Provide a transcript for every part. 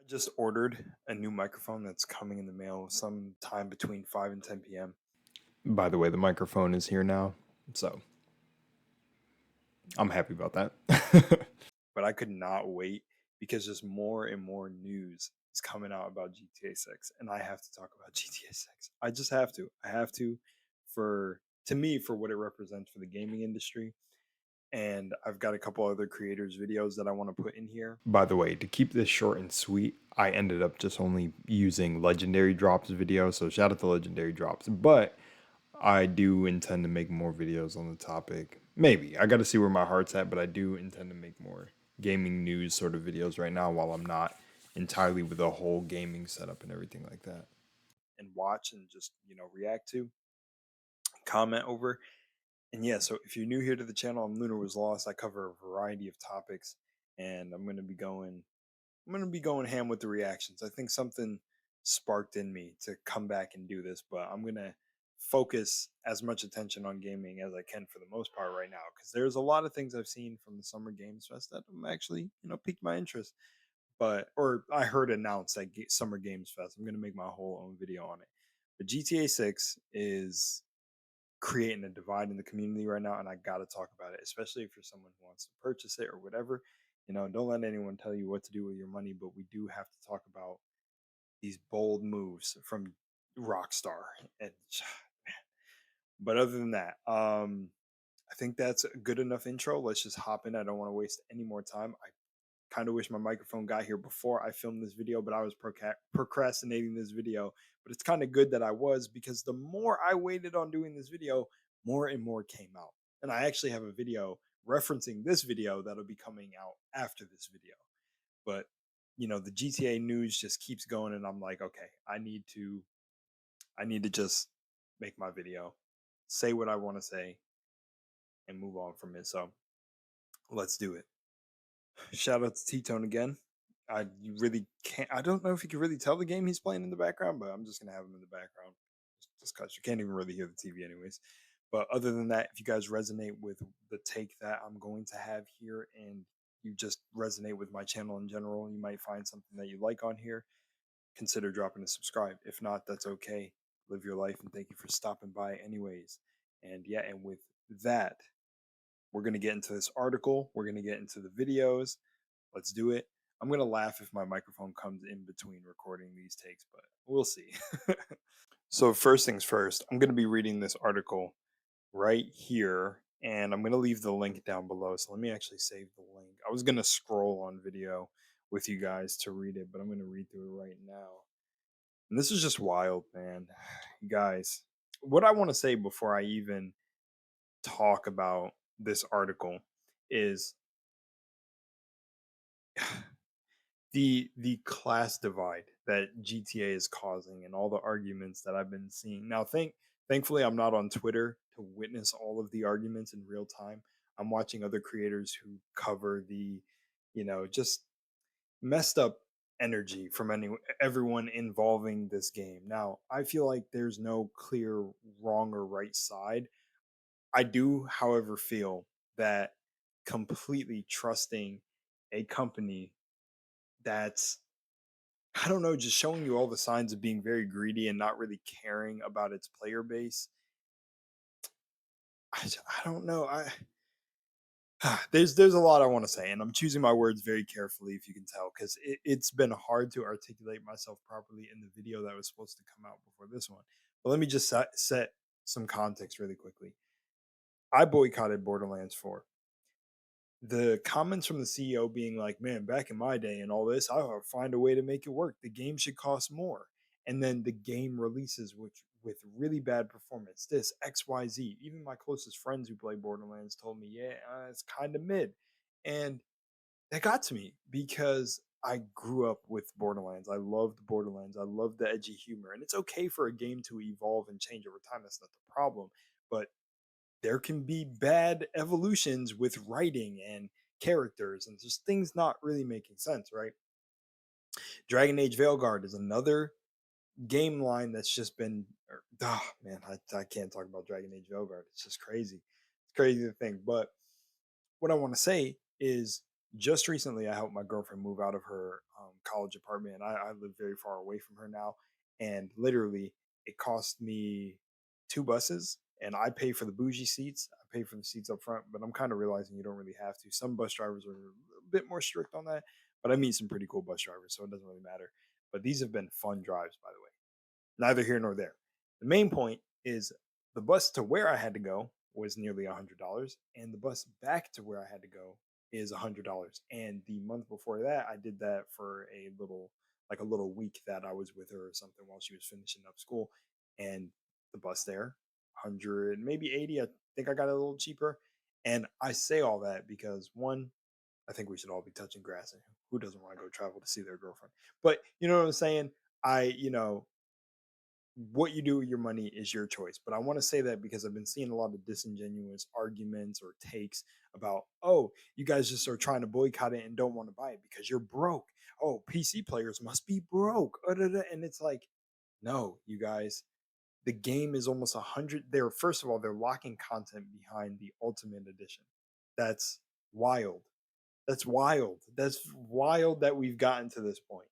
I just ordered a new microphone that's coming in the mail sometime between 5 and 10 p.m. By the way, the microphone is here now, so I'm happy about that. But I could not wait because just more and more news is coming out about GTA 6, and I have to talk about GTA 6. I just have to. I have for to me for what it represents for the gaming industry, and I've got a couple other creators' videos that I want to put in here. By the way, to keep this short and sweet, I ended up just only using Legendary Drops video, so shout out to Legendary Drops. But I do intend to make more videos on the topic. Maybe. I got to see where my heart's at, but I do intend to make more gaming news sort of videos right now while I'm not entirely with a whole gaming setup and everything like that. And watch and just, react to, comment over. And yeah, so if you're new here to the channel, I'm Lunarwaslost. I cover a variety of topics, and I'm gonna be going ham with the reactions. I think something sparked in me to come back and do this, but I'm gonna focus as much attention on gaming as I can for the most part right now, because there's a lot of things I've seen from the Summer Games Fest that I'm actually, piqued my interest. But or I heard announced at Summer Games Fest. I'm gonna make my whole own video on it. But GTA 6 is creating a divide in the community right now, and I got to talk about it, especially if you're someone who wants to purchase it or whatever. Don't let anyone tell you what to do with your money, but we do have to talk about these bold moves from Rockstar. And but other than that, I think that's a good enough intro. Let's just hop in. I don't want to waste any more time. I kind of wish my microphone got here before I filmed this video, but I was procrastinating this video. But it's kind of good that I was, because the more I waited on doing this video, more and more came out. And I actually have a video referencing this video that'll be coming out after this video. But the GTA news just keeps going, and I'm like, okay, I need to just make my video, say what I want to say, and move on from it. So let's do it. Shout out to T-Tone again. You really can't. I don't know if you can really tell the game he's playing in the background, but I'm just gonna have him in the background, just because you can't even really hear the TV anyways. But other than that, if you guys resonate with the take that I'm going to have here, and you just resonate with my channel in general, you might find something that you like on here. Consider dropping a subscribe. If not, that's okay. Live your life, and thank you for stopping by anyways. And yeah, and with that, we're gonna get into this article. We're gonna get into the videos. Let's do it. I'm gonna laugh if my microphone comes in between recording these takes, but we'll see. So first things first, I'm gonna be reading this article right here, and I'm gonna leave the link down below. So let me actually save the link. I was gonna scroll on video with you guys to read it, but I'm gonna read through it right now. And this is just wild, man. You guys, what I want to say before I even talk about this article is the class divide that GTA is causing, and all the arguments that I've been seeing. Now, thankfully I'm not on Twitter to witness all of the arguments in real time. I'm watching other creators who cover the, just messed up energy from everyone involving this game. Now, I feel like there's no clear wrong or right side. I do, however, feel that completely trusting a company that's, I don't know, just showing you all the signs of being very greedy and not really caring about its player base. I don't know. There's a lot I want to say, and I'm choosing my words very carefully, if you can tell, because it's been hard to articulate myself properly in the video that was supposed to come out before this one. But let me just set some context really quickly. I boycotted Borderlands 4. The comments from the CEO being like, man, back in my day and all this, I'll find a way to make it work. The game should cost more. And then the game releases with really bad performance. This XYZ. Even my closest friends who play Borderlands told me, yeah, it's kind of mid. And that got to me because I grew up with Borderlands. I loved Borderlands. I loved the edgy humor. And it's okay for a game to evolve and change over time. That's not the problem. But there can be bad evolutions with writing and characters and just things not really making sense, right? Dragon Age Veilguard is another game line that's just been, man, I can't talk about Dragon Age Veilguard. It's just crazy. It's crazy to think. But what I want to say is just recently I helped my girlfriend move out of her college apartment. I live very far away from her now, and literally it cost me two buses, and I pay for the bougie seats. I pay for the seats up front, but I'm kind of realizing you don't really have to. Some bus drivers are a bit more strict on that, but I meet some pretty cool bus drivers, so it doesn't really matter. But these have been fun drives, by the way. Neither here nor there. The main point is the bus to where I had to go was nearly $100, and the bus back to where I had to go is $100. And the month before that, I did that for like a little week that I was with her or something while she was finishing up school. And the bus there, 100, maybe 80. I think I got it a little cheaper. And I say all that because one, I think we should all be touching grass. And who doesn't want to go travel to see their girlfriend? But you know what I'm saying? What you do with your money is your choice. But I want to say that because I've been seeing a lot of disingenuous arguments or takes about, oh, you guys just are trying to boycott it and don't want to buy it because you're broke. Oh, PC players must be broke. And it's like, no, you guys, the game is almost 100. They're, first of all, they're locking content behind the Ultimate Edition. That's wild. That's wild. That's wild that we've gotten to this point.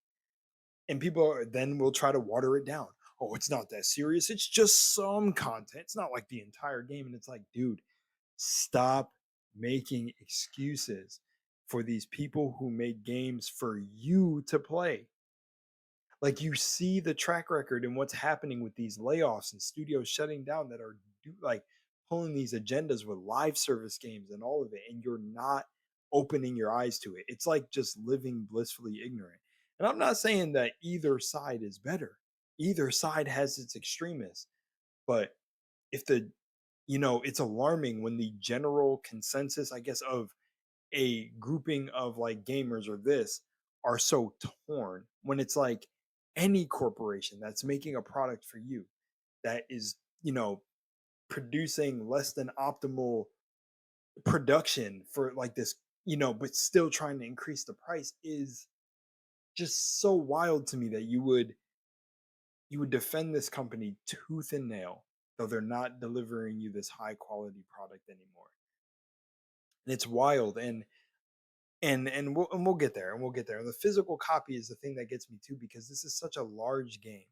And people then will try to water it down. Oh, it's not that serious. It's just some content. It's not like the entire game. And it's like, dude, stop making excuses for these people who made games for you to play. Like, you see the track record and what's happening with these layoffs and studios shutting down that are like pulling these agendas with live service games and all of it, and you're not opening your eyes to it. It's like just living blissfully ignorant. And I'm not saying that either side is better. Either side has its extremists, but if the it's alarming when the general consensus, I guess, of a grouping of like gamers or this are so torn, when it's like any corporation that's making a product for you that is, producing less than optimal production for like this, but still trying to increase the price, is just so wild to me that you would defend this company tooth and nail, though they're not delivering you this high quality product anymore. And it's wild. And we'll get there, and we'll get there. And the physical copy is the thing that gets me too, because this is such a large game,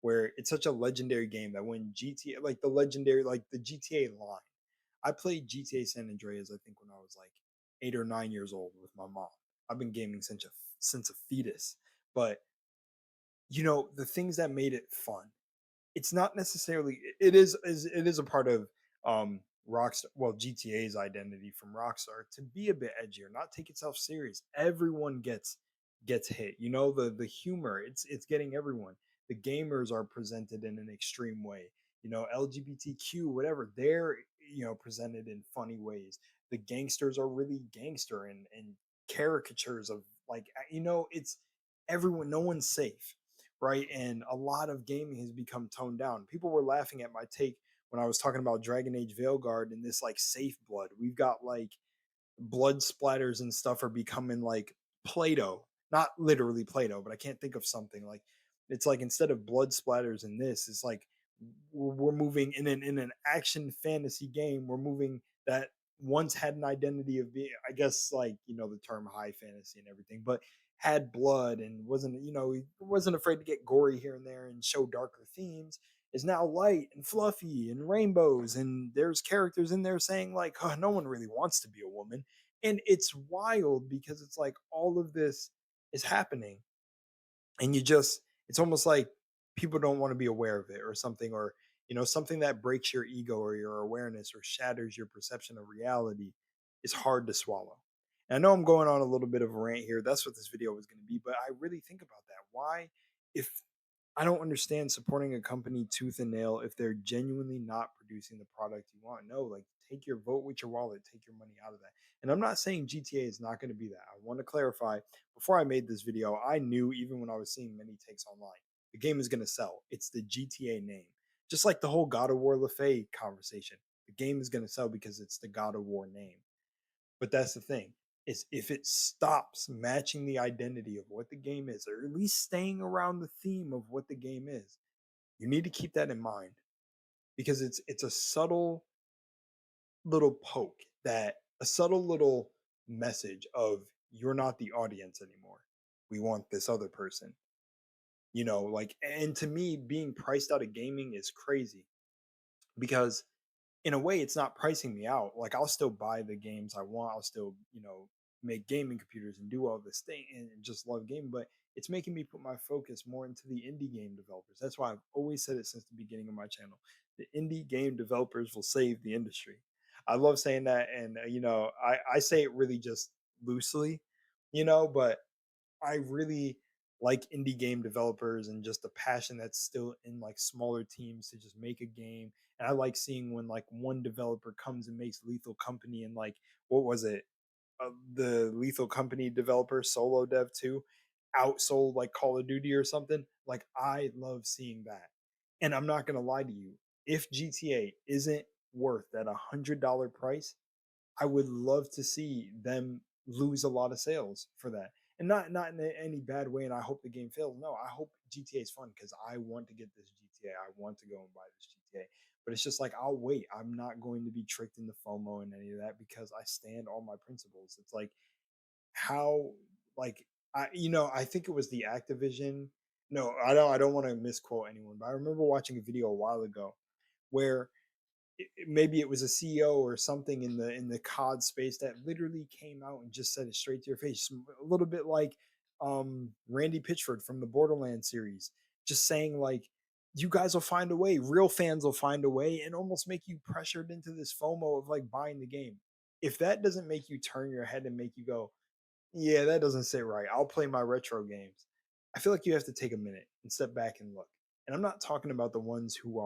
where it's such a legendary game that when GTA, like the legendary, like the GTA line, I played GTA San Andreas, I think when I was like 8 or 9 years old with my mom. I've been gaming since a fetus. But the things that made it fun, it's not necessarily, it is a part of Rockstar, well, GTA's identity from Rockstar, to be a bit edgier, not take itself serious. Everyone gets hit. The humor, it's getting everyone. The gamers are presented in an extreme way. LGBTQ, whatever, they're presented in funny ways. The gangsters are really gangster and caricatures of, like, it's everyone, no one's safe, right? And a lot of gaming has become toned down. People were laughing at my take when I was talking about Dragon Age Veilguard and this like safe blood. We've got like blood splatters and stuff are becoming like Play-Doh. Not literally Play-Doh, but I can't think of something like, it's like instead of blood splatters in this, it's like we're moving in an action fantasy game. We're moving that once had an identity of being, I guess, like, the term high fantasy and everything, but had blood and wasn't, he wasn't afraid to get gory here and there and show darker themes, is now light and fluffy and rainbows, and there's characters in there saying like, oh, no one really wants to be a woman. And it's wild because it's like all of this is happening, and it's almost like people don't want to be aware of it or something, or something that breaks your ego or your awareness or shatters your perception of reality is hard to swallow. And I know I'm going on a little bit of a rant here. That's what this video was going to be, but I really think about that. Why, if I don't understand supporting a company tooth and nail if they're genuinely not producing the product you want. No, like, take your vote with your wallet, take your money out of that. And I'm not saying GTA is not going to be that. I want to clarify, before I made this video, I knew, even when I was seeing many takes online, the game is going to sell. It's the GTA name. Just like the whole God of War Lefay conversation. The game is going to sell because it's the God of War name. But that's the thing, is if it stops matching the identity of what the game is, or at least staying around the theme of what the game is, you need to keep that in mind, because it's a subtle little poke, that a subtle little message of, you're not the audience anymore. We want this other person. Like, and to me, being priced out of gaming is crazy because in a way it's not pricing me out. Like, I'll still buy the games I want. I'll still, make gaming computers and do all this thing and just love gaming, but it's making me put my focus more into the indie game developers. That's why I've always said it since the beginning of my channel. The indie game developers will save the industry. I love saying that, and I say it really just loosely, but I really like indie game developers and just the passion that's still in like smaller teams to just make a game. And I like seeing when like one developer comes and makes Lethal Company and like what was it? The Lethal Company developer solo dev 2 outsold like Call of Duty or something. Like, I love seeing that. And I'm not gonna lie to you, if GTA isn't worth that $100 price, I would love to see them lose a lot of sales for that. And not in any bad way. And I hope the game fails. No, I hope GTA is fun because I want to get this GTA. I want to go and buy this GTA. But it's just like, I'll wait. I'm not going to be tricked into FOMO and any of that because I stand on my principles. It's like, how, like, I think it was the Activision. No, I don't want to misquote anyone, but I remember watching a video a while ago where maybe it was a CEO or something in the COD space that literally came out and just said it straight to your face, a little bit like Randy Pitchford from the Borderlands series, just saying like, you guys will find a way, real fans will find a way, and almost make you pressured into this FOMO of like buying the game. If that doesn't make you turn your head and make you go, yeah, that doesn't sit right. I'll play my retro games. I feel like you have to take a minute and step back and look. And I'm not talking about the ones who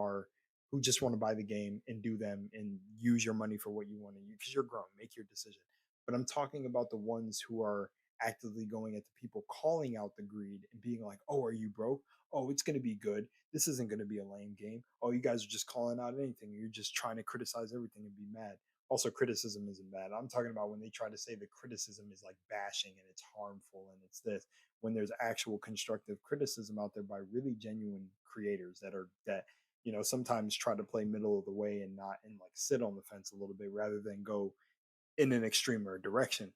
just want to buy the game and do them and use your money for what you want to use because you're grown, make your decision. But I'm talking about the ones who are actively going at the people calling out the greed and being like, "Oh, are you broke? Oh, it's going to be good. This isn't going to be a lame game. Oh, you guys are just calling out anything. You're just trying to criticize everything and be mad." Also, criticism isn't bad. I'm talking about when they try to say the criticism is like bashing and it's harmful and it's this, when there's actual constructive criticism out there by really genuine creators that sometimes try to play middle of the way and not and like sit on the fence a little bit rather than go in an extremer direction.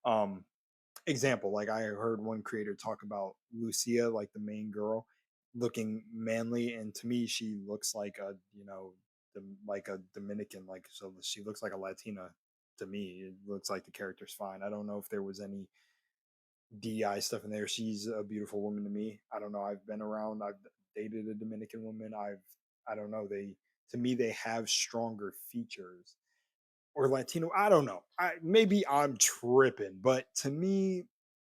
um Example, like, I heard one creator talk about Lucia, like the main girl, looking manly, and to me she looks like a like a Dominican, like, so she looks like a Latina. To me it looks like the character's fine. I don't know if there was any DI stuff in there. She's a beautiful woman to me. I don't know, I've been around, I've dated a Dominican woman. I don't know, they, to me, they have stronger features, or Latino. I don't know. Maybe I'm tripping, but to me,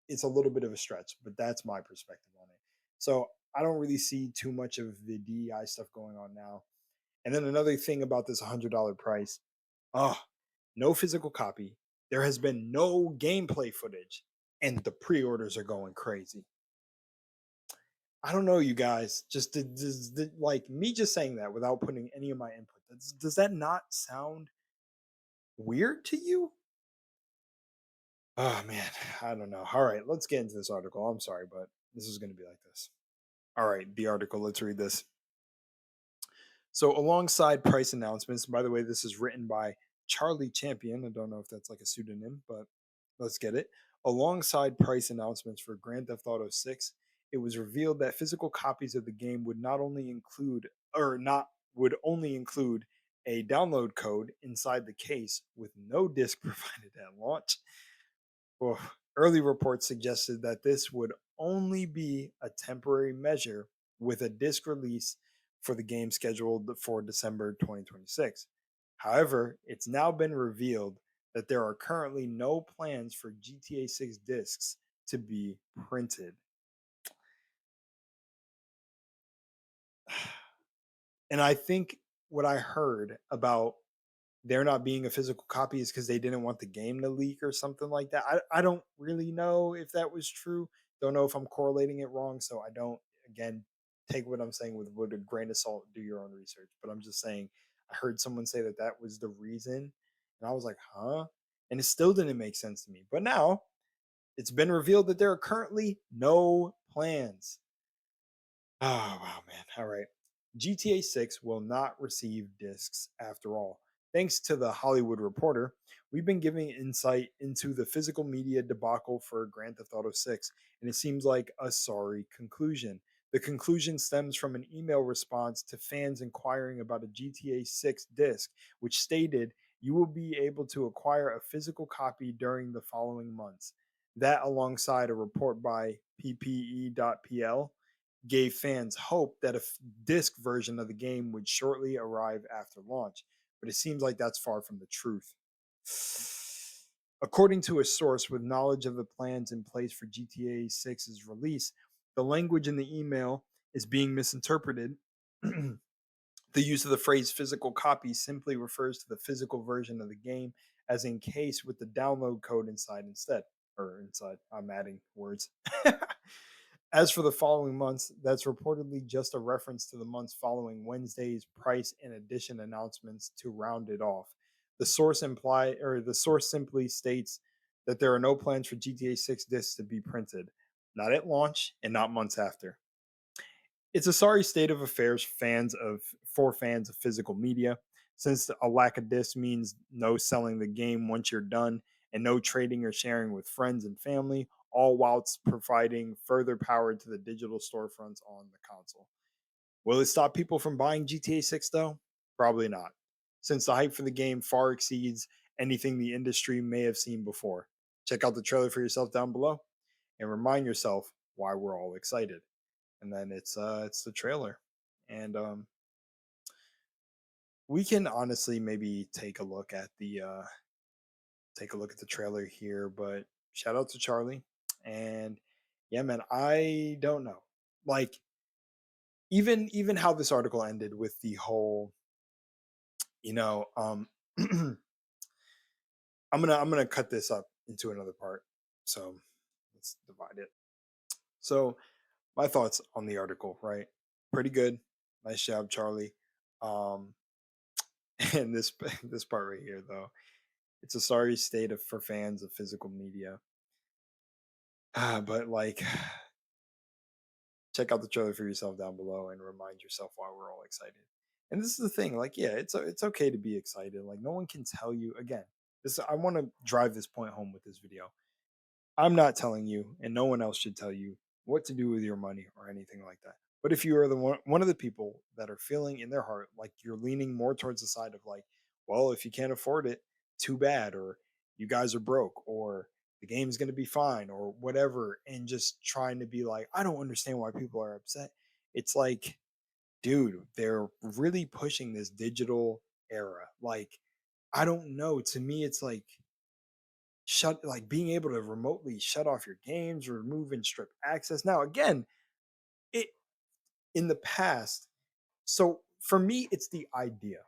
it's a little bit of a stretch. But that's my perspective on it. So I don't really see too much of the DEI stuff going on now. And then another thing about this $100 price, oh, no physical copy. There has been no gameplay footage, and the pre-orders are going crazy. I don't know, you guys. Just like me just saying that without putting any of my input. Does that not sound weird to you? Oh man, I don't know. All right, let's get into this article. I'm sorry, but this is going to be like this. All right, the article, let's read this. So, alongside price announcements, by the way, this is written by Charlie Champion. I don't know if that's like a pseudonym, but let's get it. Alongside price announcements for Grand Theft Auto 6, it was revealed that physical copies of the game would not only include, or not, would only include a download code inside the case with no disc provided at launch. Well, early reports suggested that this would only be a temporary measure with a disc release for the game scheduled for December 2026. However, it's now been revealed that there are currently no plans for GTA 6 discs to be printed. And I think what I heard about there not being a physical copy is because they didn't want the game to leak or something like that. I don't really know if that was true. Don't know if I'm correlating it wrong. So I don't, again, take what I'm saying with a grain of salt, do your own research. But I'm just saying, I heard someone say that that was the reason. And I was like, huh? And it still didn't make sense to me. But now it's been revealed that there are currently no plans. Oh, wow, man. All right. GTA 6 will not receive discs after all. Thanks to the Hollywood Reporter, we've been giving insight into the physical media debacle for Grand Theft Auto 6, and it seems like a sorry conclusion. The conclusion stems from an email response to fans inquiring about a GTA 6 disc, which stated you will be able to acquire a physical copy during the following months. That, alongside a report by PPE.pl, gave fans hope that a disc version of the game would shortly arrive after launch, but it seems like that's far from the truth. According to a source with knowledge of the plans in place for GTA 6's release, the language in the email is being misinterpreted. The use of the phrase physical copy simply refers to the physical version of the game as encased with the download code inside instead. Or inside, I'm adding words. As for the following months, that's reportedly just a reference to the months following Wednesday's price and addition announcements to round it off. The source simply states that there are no plans for GTA 6 discs to be printed, not at launch and not months after. It's a sorry state of affairs for fans of physical media, since a lack of discs means no selling the game once you're done and no trading or sharing with friends and family, all whilst providing further power to the digital storefronts on the console. Will it stop people from buying GTA 6 though? Probably not, since the hype for the game far exceeds anything the industry may have seen before. Check out the trailer for yourself down below and remind yourself why we're all excited. And then it's the trailer. And we can honestly maybe take a look at the trailer here, but shout out to Charlie. And yeah, man, I don't know. Like even how this article ended with the whole, you know, I'm gonna cut this up into another part. So let's divide it. So my thoughts on the article, right? Pretty good. Nice job, Charlie. Um, and this part right here, though, it's a sorry state of for fans of physical media. But like, check out the trailer for yourself down below and remind yourself why we're all excited. And this is the thing, like, yeah, it's okay to be excited. Like, no one can tell you again. This I want to drive this point home with this video. I'm not telling you, and no one else should tell you what to do with your money or anything like that. But if you are the one of the people that are feeling in their heart like you're leaning more towards the side of like, well, if you can't afford it, too bad, or you guys are broke, or the game's going to be fine, or whatever, and just trying to be like, I don't understand why people are upset. It's like, dude, they're really pushing this digital era. Like, I don't know. To me, it's like being able to remotely shut off your games, remove and strip access. Now, again, it in the past. So for me, it's the idea.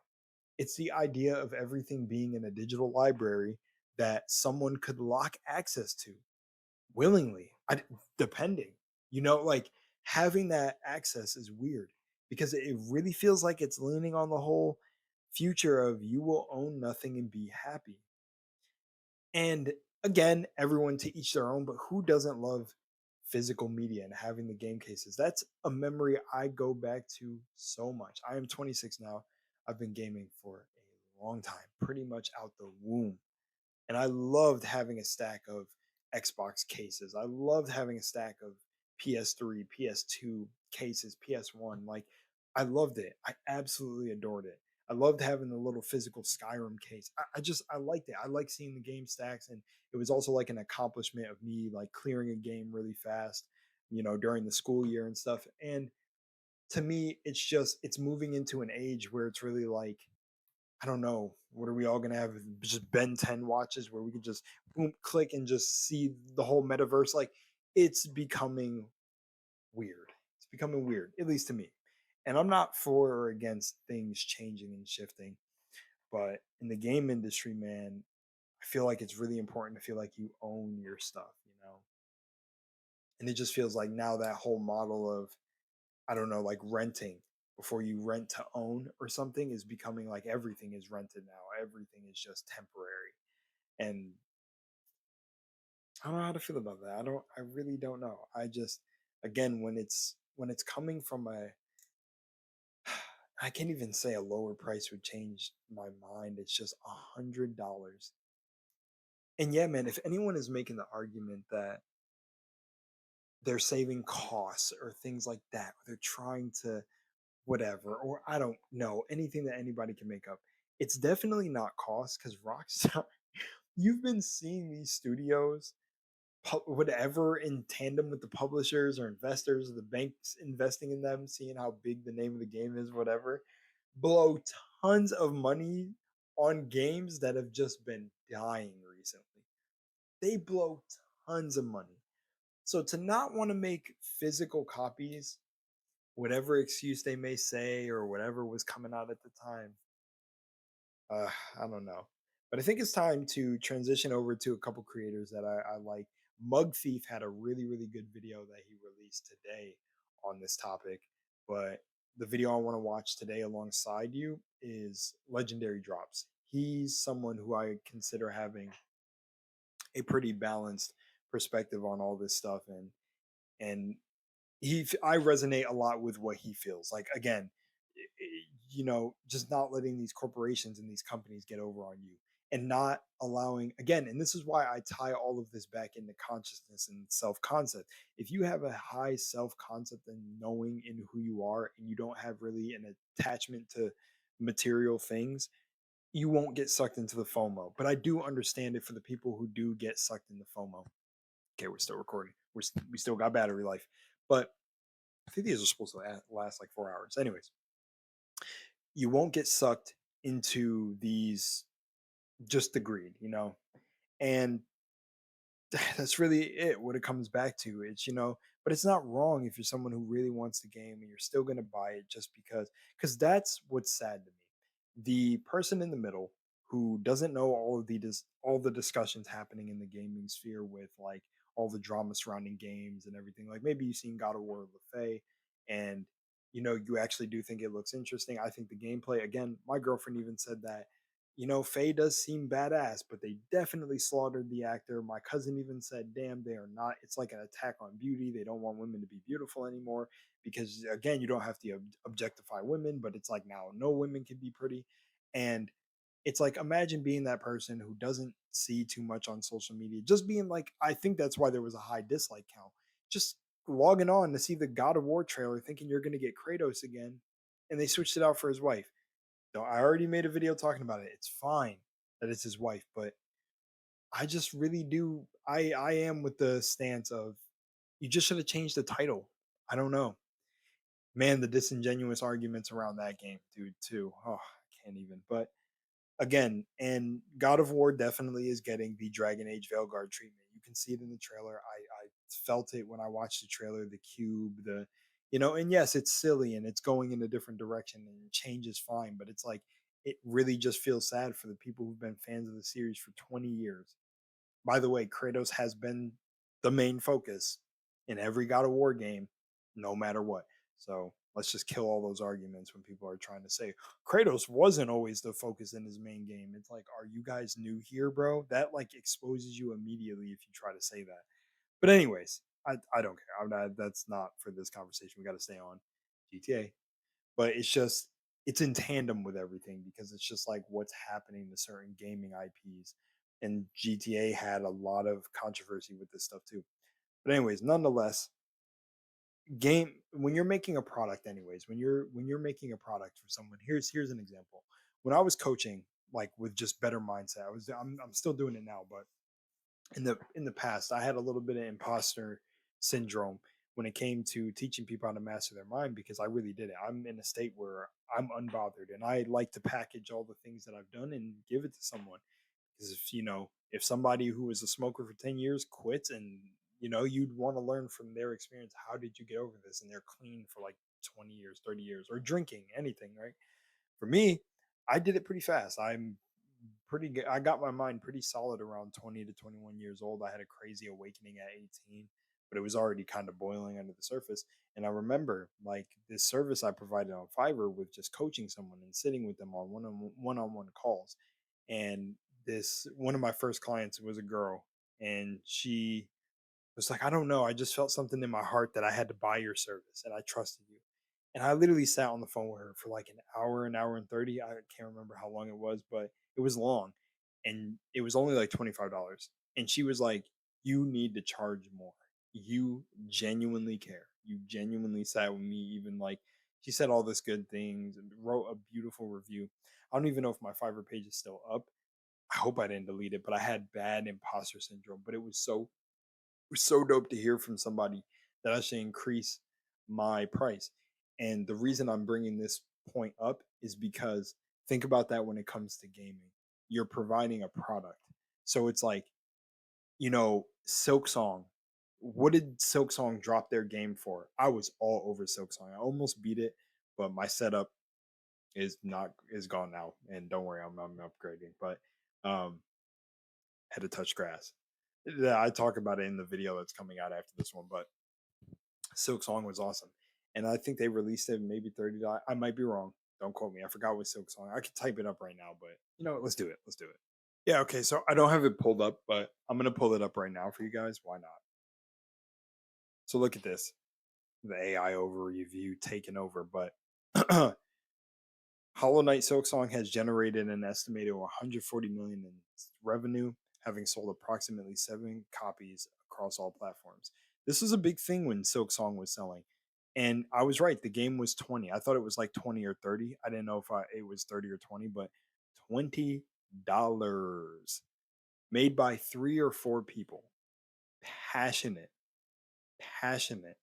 It's the idea of everything being in a digital library that someone could lock access to willingly, depending. Like having that access is weird because it really feels like it's leaning on the whole future of you will own nothing and be happy. And again, everyone to each their own, but who doesn't love physical media and having the game cases? That's a memory I go back to so much. I am 26 now. I've been gaming for a long time, pretty much out the womb. And I loved having a stack of Xbox cases. I loved having a stack of PS3, PS2 cases, PS1. Like, I loved it. I absolutely adored it. I loved having the little physical Skyrim case. I liked it. I like seeing the game stacks, and it was also like an accomplishment of me like clearing a game really fast, during the school year and stuff. And to me, it's moving into an age where it's really like, I don't know. What are we all gonna have? Just Ben 10 watches where we can just boom, click, and just see the whole metaverse. Like, it's becoming weird. It's becoming weird, at least to me. And I'm not for or against things changing and shifting, but in the game industry, man, I feel like it's really important to feel like you own your stuff. And it just feels like now that whole model of, I don't know, like renting before you rent to own or something is becoming like everything is rented now. Everything is just temporary. And I don't know how to feel about that. I really don't know. I just, again, when it's coming from I can't even say a lower price would change my mind. It's just $100 And yeah, man, if anyone is making the argument that they're saving costs or things like that, or they're trying to whatever, or I don't know, anything that anybody can make up, it's definitely not cost because Rockstar, you've been seeing these studios, whatever, in tandem with the publishers or investors, or the banks investing in them, seeing how big the name of the game is, whatever, blow tons of money on games that have just been dying recently. They blow tons of money. So to not want to make physical copies, whatever excuse they may say or whatever was coming out at the time, uh, I don't know. But I think it's time to transition over to a couple creators that I like. Mug Thief had a really, really good video that he released today on this topic. But the video I want to watch today alongside you is Legendary Drops. He's someone who I consider having a pretty balanced perspective on all this stuff, and I resonate a lot with what he feels like. Again, just not letting these corporations and these companies get over on you, and not allowing, again, and this is why I tie all of this back into consciousness and self-concept. If you have a high self-concept and knowing in who you are, and you don't have really an attachment to material things, you won't get sucked into the FOMO. But I do understand it for the people who do get sucked into FOMO. Okay, we're still recording. We still got battery life, but I think these are supposed to last like 4 hours. Anyways, you won't get sucked into these, just the greed, and that's really it. What it comes back to, but it's not wrong if you're someone who really wants the game and you're still going to buy it just because that's what's sad to me. The person in the middle who doesn't know all the discussions happening in the gaming sphere with like all the drama surrounding games and everything. Like maybe you've seen God of War Lefay, and you actually do think it looks interesting. I think the gameplay, again, my girlfriend even said that Faye does seem badass, but they definitely slaughtered the actor. My cousin even said, damn, they are not. It's like an attack on beauty. They don't want women to be beautiful anymore because, again, you don't have to objectify women, but it's like now no women can be pretty. And it's like, imagine being that person who doesn't see too much on social media, just being like, I think that's why there was a high dislike count. Just logging on to see the God of War trailer, thinking you're going to get Kratos again, and they switched it out for his wife. No, I already made a video talking about it. It's fine that it's his wife, but I just really do. I am with the stance of you just should have changed the title. I don't know, man. The disingenuous arguments around that game, dude. Too. Oh, I can't even. But again, and God of War definitely is getting the Dragon Age Veilguard treatment. You can see it in the trailer. I felt it when I watched the trailer. The cube, and yes, it's silly and it's going in a different direction and change is fine, but it's like it really just feels sad for the people who've been fans of the series for 20 years. By the way, Kratos has been the main focus in every God of War game, no matter what. So let's just kill all those arguments when people are trying to say Kratos wasn't always the focus in his main game. It's like, are you guys new here, bro? That like exposes you immediately if you try to say that. But anyways, I don't care. That's not for this conversation. We got to stay on GTA. But it's in tandem with everything because it's just like what's happening to certain gaming IPs. And GTA had a lot of controversy with this stuff too. But anyways, nonetheless, game when you're making a product, anyways, when you're making a product for someone, here's an example. When I was coaching, like with just better mindset, I'm still doing it now, but in the past, I had a little bit of imposter syndrome when it came to teaching people how to master their mind because I really did it. I'm in a state where I'm unbothered and I like to package all the things that I've done and give it to someone. Because if somebody who was a smoker for 10 years quits and you'd want to learn from their experience, how did you get over this? And they're clean for like 20 years, 30 years, or drinking, anything, right? For me, I did it pretty fast. I'm pretty good. I got my mind pretty solid around 20 to 21 years old. I had a crazy awakening at 18, but it was already kind of boiling under the surface. And I remember like this service I provided on Fiverr with just coaching someone and sitting with them on one-on-one calls. And this one of my first clients was a girl, and she was like, I don't know, I just felt something in my heart that I had to buy your service, and I trusted you. And I literally sat on the phone with her for like an hour and 30. I can't remember how long it was, but it was long. and it was only like $25. And she was like, "You need to charge more. You genuinely care. You genuinely sat with me, even like." She said all this good things and wrote a beautiful review. I don't even know if my Fiverr page is still up. I hope I didn't delete it, but I had bad imposter syndrome. But it was so dope to hear from somebody that actually increased my price. And the reason I'm bringing this point up is because think about that when it comes to gaming. You're providing a product. So it's like, Silk Song. What did Silk Song drop their game for? I was all over Silk Song. I almost beat it, but my setup is gone now. And don't worry, I'm upgrading. But um had to touch grass. Yeah, I talk about it in the video that's coming out after this one, but Silk Song was awesome. And I think they released it maybe $30. I might be wrong. Don't quote me. I forgot what Silk Song. I could type it up right now, but you know what? Let's do it. Let's do it. Yeah, okay. So I don't have it pulled up, but I'm gonna pull it up right now for you guys. Why not? So look at this. The AI overview taken over, but Hollow Knight Silk Song has generated an estimated 140 million in revenue, having sold approximately 7 copies across all platforms. This was a big thing when Silk Song was selling. And I was right, the game was 20. I thought it was like 20 or 30. I didn't know if it was 30 or 20, but $20 made by 3 or 4 people. Passionate, passionate.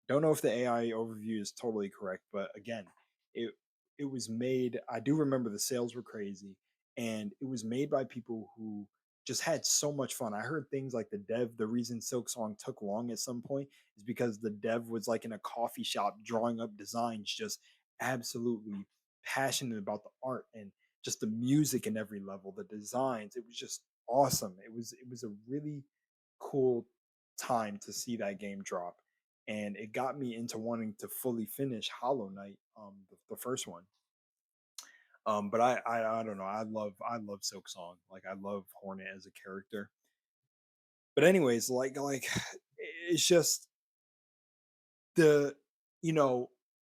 Don't know if the AI overview is totally correct, but again, it it was made. I do remember the sales were crazy, and it was made by people who just had so much fun. I heard things like the dev. The reason Silk Song took long at some point is because the dev was like in a coffee shop drawing up designs, just absolutely passionate about the art and just the music in every level, the designs. It was just awesome. It was a really cool time to see that game drop, and it got me into wanting to fully finish Hollow Knight, the first one. But I don't know. I love Silk Song. Like I love Hornet as a character. But anyways, like it's just the you know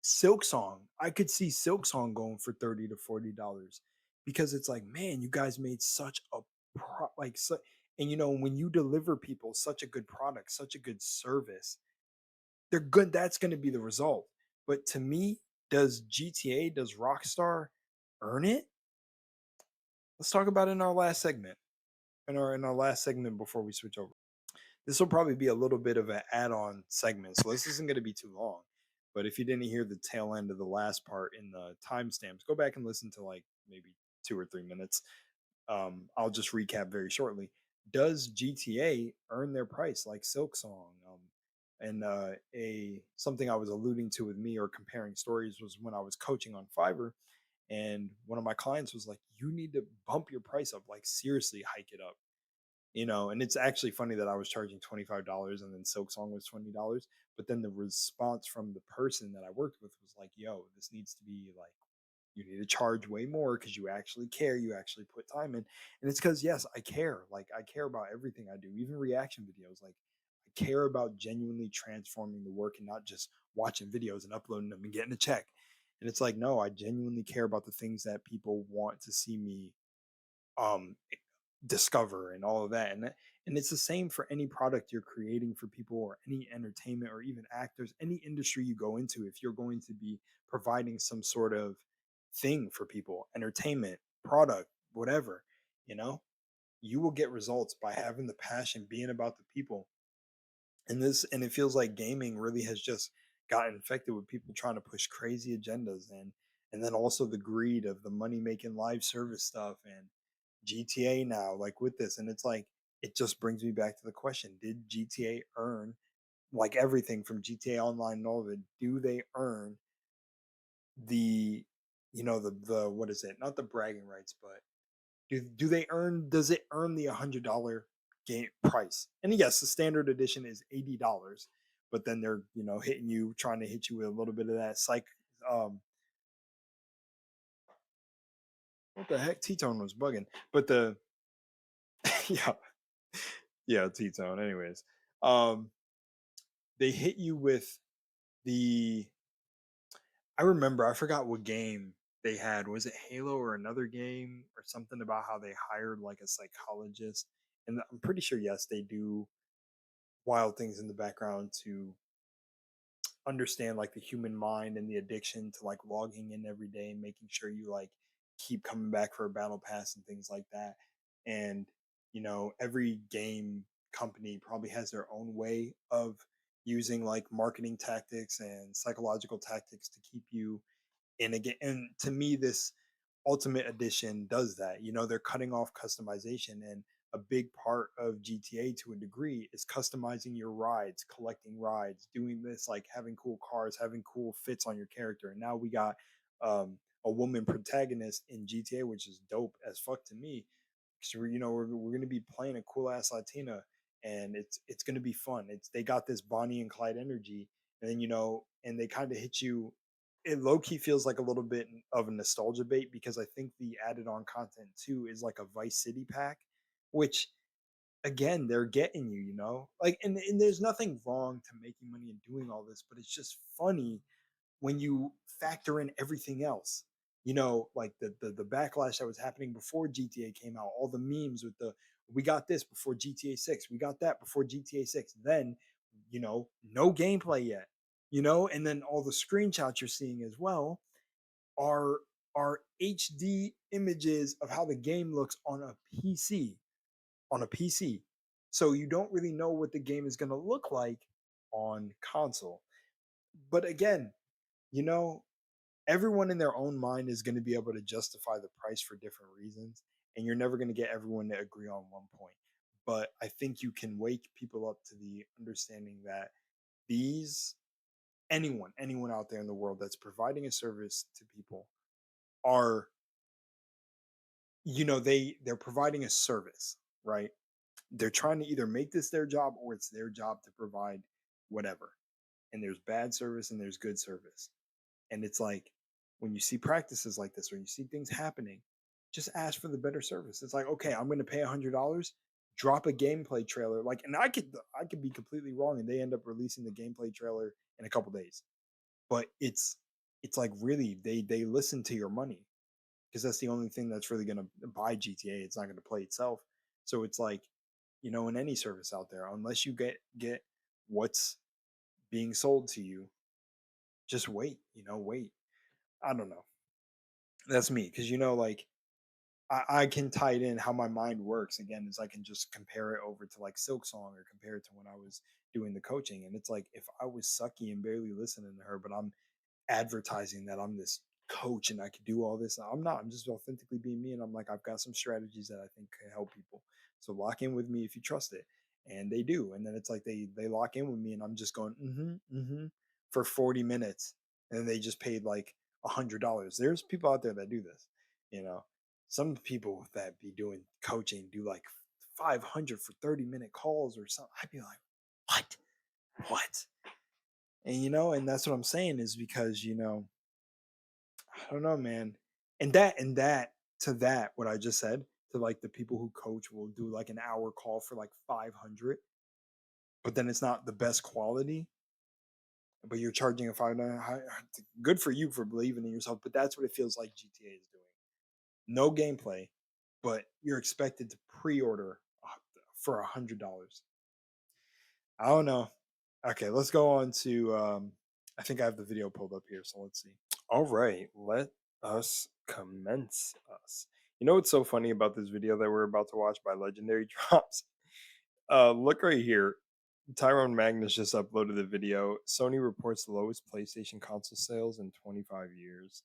Silk Song. I could see Silk Song going for $30 to $40 because it's like, man, you guys made such a like so, and when you deliver people such a good product, such a good service, they're good. That's going to be the result. But to me, does Rockstar earn it? Let's talk about it in our last segment. In our last segment before we switch over. This will probably be a little bit of an add-on segment, so this isn't going to be too long. But if you didn't hear the tail end of the last part in the timestamps, go back and listen to like maybe 2 or 3 minutes. I'll just recap very shortly. Does GTA earn their price like Silk Song? And a something I was alluding to with me or comparing stories was when I was coaching on Fiverr, and one of my clients was like, "You need to bump your price up, like seriously, hike it up." And it's actually funny that I was charging $25 and then Silk Song was $20, but then the response from the person that I worked with was like, "Yo, this needs to be like, you need to charge way more because you actually care, you actually put time in." And it's because, yes, I care. Like I care about everything I do, even reaction videos. Like I care about genuinely transforming the work and not just watching videos and uploading them and getting a check. And it's like, no, I genuinely care about the things that people want to see me um discover and all of that. And it's the same for any product you're creating for people, or any entertainment, or even actors, any industry you go into. If you're going to be providing some sort of thing for people, entertainment, product, whatever, you know you will get results by having the passion, being about the people. And it feels like gaming really has just gotten infected with people trying to push crazy agendas, and then also the greed of the money making live service stuff and GTA now, like with this. And it's like, it just brings me back to the question: did GTA earn, like everything from GTA Online and all of it, do they earn the the what is it? Not the bragging rights, but do they earn does it earn the $100 game price? And yes, the standard edition is $80, but then they're hitting you, trying to hit you with a little bit of that psych. um what the heck, T-Tone was bugging, but the yeah, yeah, T-Tone. Anyways, um they hit you with the I remember, I forgot what game. they had, was it Halo or another game or something about how they hired like a psychologist? And I'm pretty sure yes, they do wild things in the background to understand like the human mind and the addiction to like logging in every day and making sure you like keep coming back for a battle pass and things like that. And every game company probably has their own way of using like marketing tactics and psychological tactics to keep you in a game. And to me, this Ultimate Edition does that. They're cutting off customization, and a big part of GTA to a degree is customizing your rides, collecting rides, doing this, like having cool cars, having cool fits on your character. And now we got a woman protagonist in GTA, which is dope as fuck to me. Because we're gonna be playing a cool ass Latina, and it's gonna be fun. They got this Bonnie and Clyde energy, and then and they kind of hit you. It low key feels like a little bit of a nostalgia bait because I think the added on content too is like a Vice City pack, which again they're getting like, and there's nothing wrong to making money and doing all this, but it's just funny when you factor in everything else. Like the backlash that was happening before GTA came out, all the memes with the we got this before GTA 6, we got that before GTA 6, then no gameplay yet, and then all the screenshots you're seeing as well are HD images of how the game looks on a PC, on a PC. So you don't really know what the game is going to look like on console. But again, you know, everyone in their own mind is going to be able to justify the price for different reasons, and you're never going to get everyone to agree on one point. But I think you can wake people up to the understanding that these anyone out there in the world that's providing a service to people are, they're providing a service, right? They're trying to either make this their job or it's their job to provide whatever. And there's bad service and there's good service. And it's like when you see practices like this, when you see things happening, just ask for the better service. It's like, okay, I'm going to pay $100, drop a gameplay trailer. Like, and I could be completely wrong, and they end up releasing the gameplay trailer in a couple days. But it's like really they listen to your money because that's the only thing that's really going to buy GTA. It's not going to play itself. So it's like, in any service out there, unless you get what's being sold to you, just wait. Wait. I don't know. That's me because like I can tie it in how my mind works again is I can just compare it over to like Silk Song or compare it to when I was doing the coaching, and it's like if I was sucky and barely listening to her, but I'm advertising that I'm this coach and I could do all this. I'm not. I'm just authentically being me, and I'm like I've got some strategies that I think can help people. So lock in with me if you trust it, and they do. And then it's like they lock in with me, and I'm just going for 40 minutes, and then they just paid like $100. There's people out there that do this. You know, some people that be doing coaching do like 500 for 30-minute calls or something. I'd be like, what? And and that's what I'm saying is because I don't know, man. And that to that what I just said, to like the people who coach will do like an hour call for like 500, but then it's not the best quality, but you're charging a 500. Good for you for believing in yourself, but that's what it feels like GTA is doing. No gameplay, but you're expected to pre-order for $100. I don't know. Okay, let's go on to I think I have the video pulled up here, so let's see. All right, let us commence us. You know what's so funny about this video that we're about to watch by Legendary Drops? Look right here. Tyrone Magnus just uploaded the video. Sony reports the lowest PlayStation console sales in 25 years.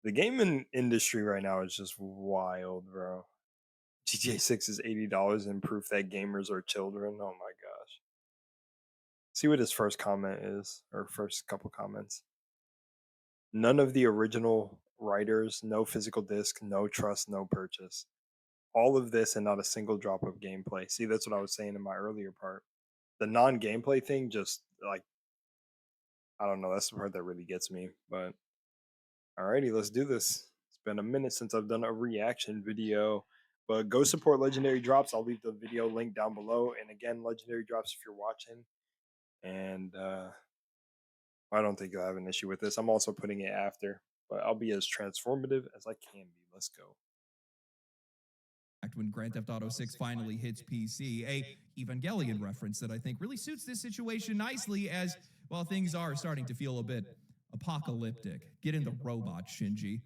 The gaming industry right now is just wild, bro. GTA 6 is $80 and proof that gamers are children. Oh my gosh. See what his first comment is, or first couple comments. None of the original writers, no physical disc, no trust, no purchase. All of this and not a single drop of gameplay. See, that's what I was saying in my earlier part. The non-gameplay thing just like I don't know, that's the part that really gets me. But alrighty, let's do this. It's been a minute since I've done a reaction video. But go support Legendary Drops. I'll leave the video link down below. And again, Legendary Drops if you're watching. And I don't think you'll have an issue with this. I'm also putting it after. but I'll be as transformative as I can be. Let's go. When Grand Theft Auto 6 finally hits PC, a Evangelion reference that I think really suits this situation nicely as, well, things are starting to feel a bit apocalyptic. Get in the robot, Shinji.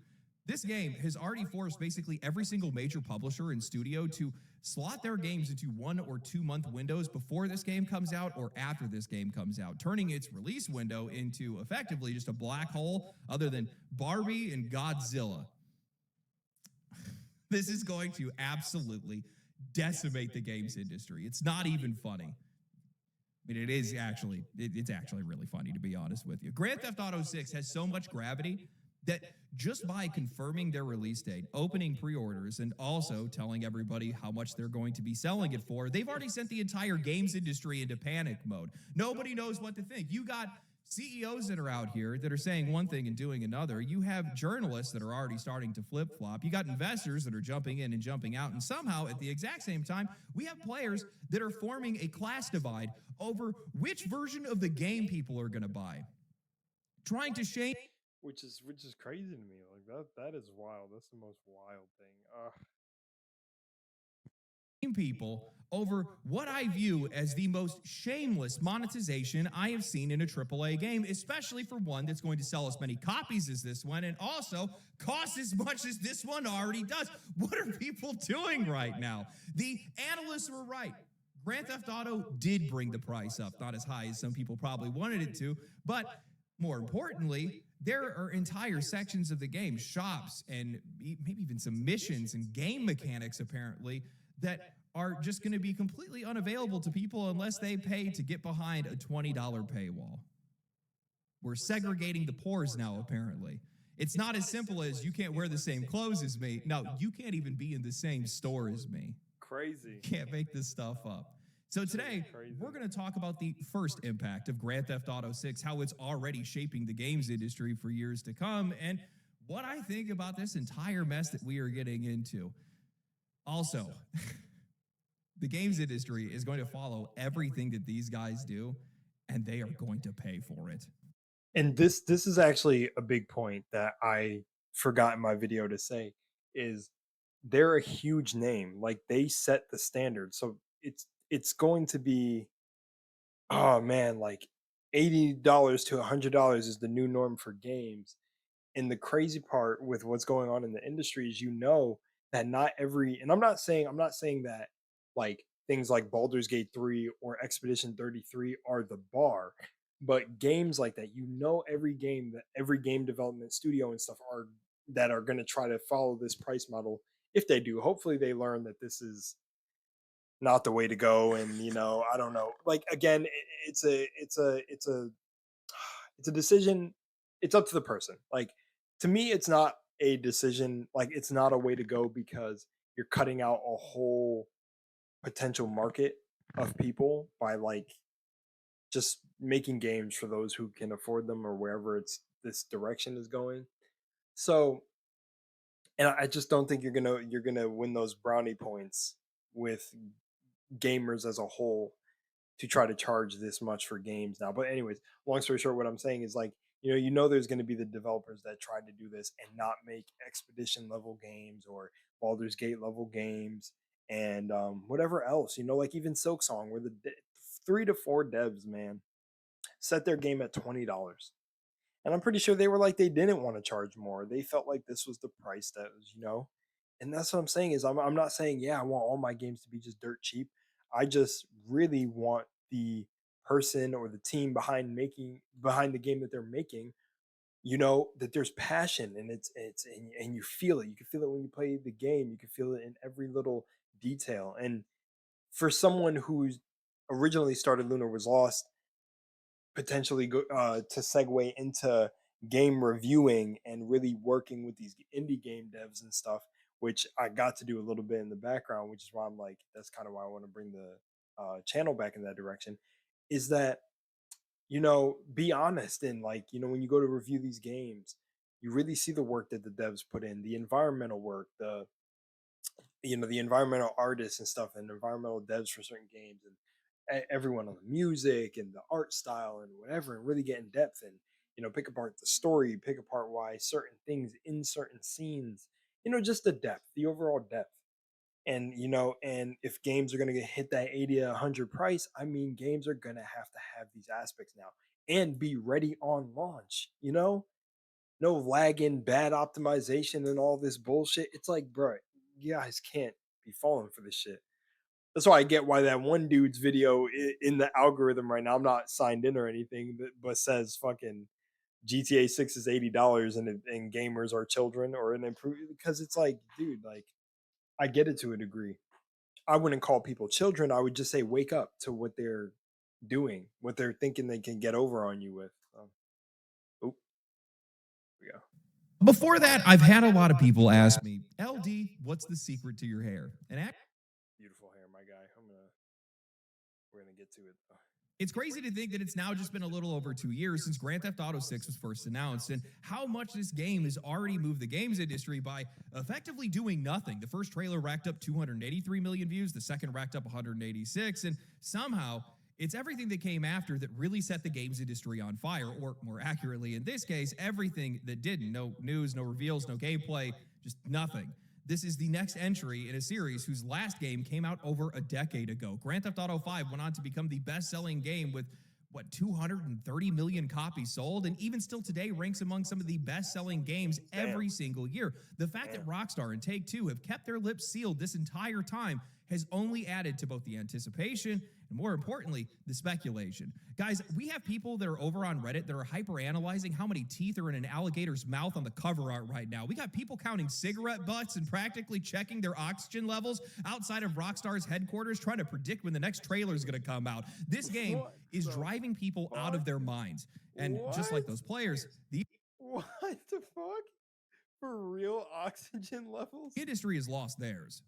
This game has already forced basically every single major publisher and studio to slot their games into 1 or 2 month windows before this game comes out or after this game comes out, turning its release window into effectively just a black hole other than Barbie and Godzilla. This is going to absolutely decimate the games industry. It's not even funny. I mean, it's actually really funny, to be honest with you. Grand Theft Auto 6 has so much gravity that just by confirming their release date, opening pre-orders, and also telling everybody how much they're going to be selling it for, they've already sent the entire games industry into panic mode. Nobody knows what to think. You got CEOs that are out here that are saying one thing and doing another. You have journalists that are already starting to flip-flop. You got investors that are jumping in and jumping out. And somehow, at the exact same time, we have players that are forming a class divide over which version of the game people are going to buy. Trying to shame, Which is crazy to me. Like that is wild. That's the most wild thing. people over what I view as the most shameless monetization I have seen in a AAA game, especially for one that's going to sell as many copies as this one and also cost as much as this one already does. What are people doing right now? The analysts were right. Grand Theft Auto did bring the price up, not as high as some people probably wanted it to, but more importantly, there are entire sections of the game, shops, and maybe even some missions and game mechanics, apparently, that are just going to be completely unavailable to people unless they pay to get behind a $20 paywall. We're segregating the pores now, apparently. It's not as simple as you can't wear the same clothes as me. No, you can't even be in the same store as me. Crazy. Can't make this stuff up. So today, we're going to talk about the first impact of Grand Theft Auto 6, how it's already shaping the games industry for years to come, and what I think about this entire mess that we are getting into. Also, the games industry is going to follow everything that these guys do, and they are going to pay for it. And this is actually a big point that I forgot in my video to say is they're a huge name. Like they set the standard. So it's going to be, oh man, like $80 to $100 is the new norm for games. And the crazy part with what's going on in the industry is that not every, and I'm not saying that like things like Baldur's Gate 3 or Expedition 33 are the bar, but games like that, every game development studio and stuff are going to try to follow this price model. If they do, hopefully they learn that this is not the way to go. And I don't know, like again, it's a decision. It's up to the person. Like to me, it's not a decision. Like it's not a way to go because you're cutting out a whole potential market of people by like just making games for those who can afford them or wherever this direction is going. So, and I just don't think you're gonna win those brownie points with gamers as a whole to try to charge this much for games now. But anyways, long story short, what I'm saying is like, there's going to be the developers that tried to do this and not make Expedition level games or Baldur's Gate level games and whatever else, like even Silksong, where the 3 to 4 devs, man, set their game at $20. And I'm pretty sure they were like, they didn't want to charge more. They felt like this was the price that was. And that's what I'm saying is I'm not saying, yeah, I want all my games to be just dirt cheap. I just really want the person or the team behind the game that they're making, that there's passion and and you feel it. You can feel it when you play the game. You can feel it in every little detail. And for someone who's originally started Lunar Was Lost, potentially go to segue into game reviewing and really working with these indie game devs and stuff, which I got to do a little bit in the background, which is why I'm like, that's kind of why I want to bring the channel back in that direction. Is that be honest and like when you go to review these games, you really see the work that the devs put in, the environmental work, the environmental artists and stuff, and environmental devs for certain games, and everyone on the music and the art style and whatever, and really get in depth. And pick apart the story, pick apart why certain things in certain scenes, just the depth, the overall depth. And and if games are going to hit that 80 to 100 price, I mean, games are going to have these aspects now and be ready on launch. No lagging, bad optimization, and all this bullshit. It's like, bro, you guys can't be falling for this shit. That's why I get why that one dude's video in the algorithm right now, I'm not signed in or anything, but says fucking GTA 6 is $80 and gamers are children or an improve, because it's like, dude, like, I get it to a degree. I wouldn't call people children. I would just say wake up to what they're doing, what they're thinking they can get over on you with. Oh, we go. Before that, I've had a lot of people ask me, LD, what's the secret to your hair? And Beautiful hair, my guy. We're gonna get to it. it's crazy to think that it's now just been a little over 2 years since Grand Theft Auto 6 was first announced, and how much this game has already moved the games industry by effectively doing nothing. The first trailer racked up 283 million views, the second racked up 186, and somehow it's everything that came after that really set the games industry on fire, or more accurately, in this case, everything that didn't. No news, no reveals, no gameplay, just nothing. This is the next entry in a series whose last game came out over a decade ago. Grand Theft Auto 5 went on to become the best-selling game with, 230 million copies sold, and even still today ranks among some of the best-selling games every single year. The fact that Rockstar and Take-Two have kept their lips sealed this entire time has only added to both the anticipation and, more importantly, the speculation. Guys, we have people that are over on Reddit that are hyper-analyzing how many teeth are in an alligator's mouth on the cover art right now. We got people counting cigarette butts and practically checking their oxygen levels outside of Rockstar's headquarters, trying to predict when the next trailer is going to come out. This game is driving people out of their minds. And just like those players, the What the fuck? For real, oxygen levels? industry has lost theirs.